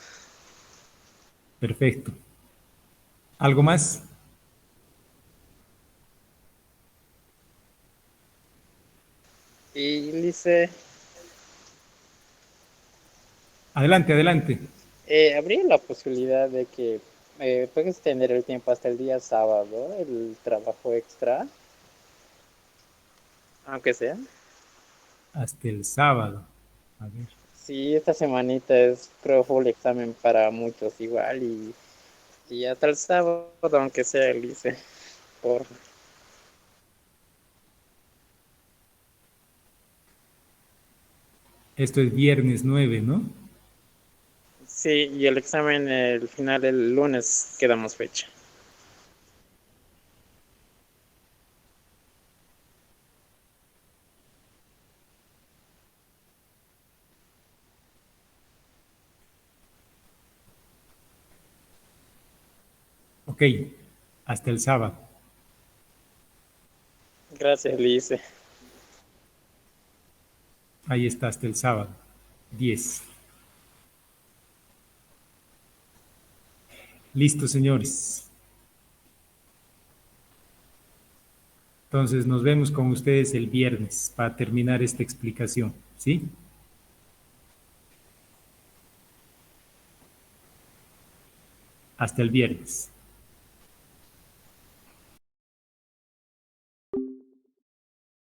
Perfecto. ¿Algo más? Y Lice, Adelante, adelante. ¿habría la posibilidad de que puedes extender el tiempo hasta el día sábado, el trabajo extra? Aunque sea. Hasta el sábado. A ver. Sí, esta semanita es creo full examen para muchos igual y hasta el sábado, aunque sea, Lice, por... Esto es viernes 9, ¿no? Sí, y el examen, el final, el lunes quedamos fecha. Ok, hasta el sábado. Gracias, Lice. Ahí está, hasta el sábado. 10. Listo, señores. Entonces nos vemos con ustedes el viernes para terminar esta explicación, ¿sí? Hasta el viernes.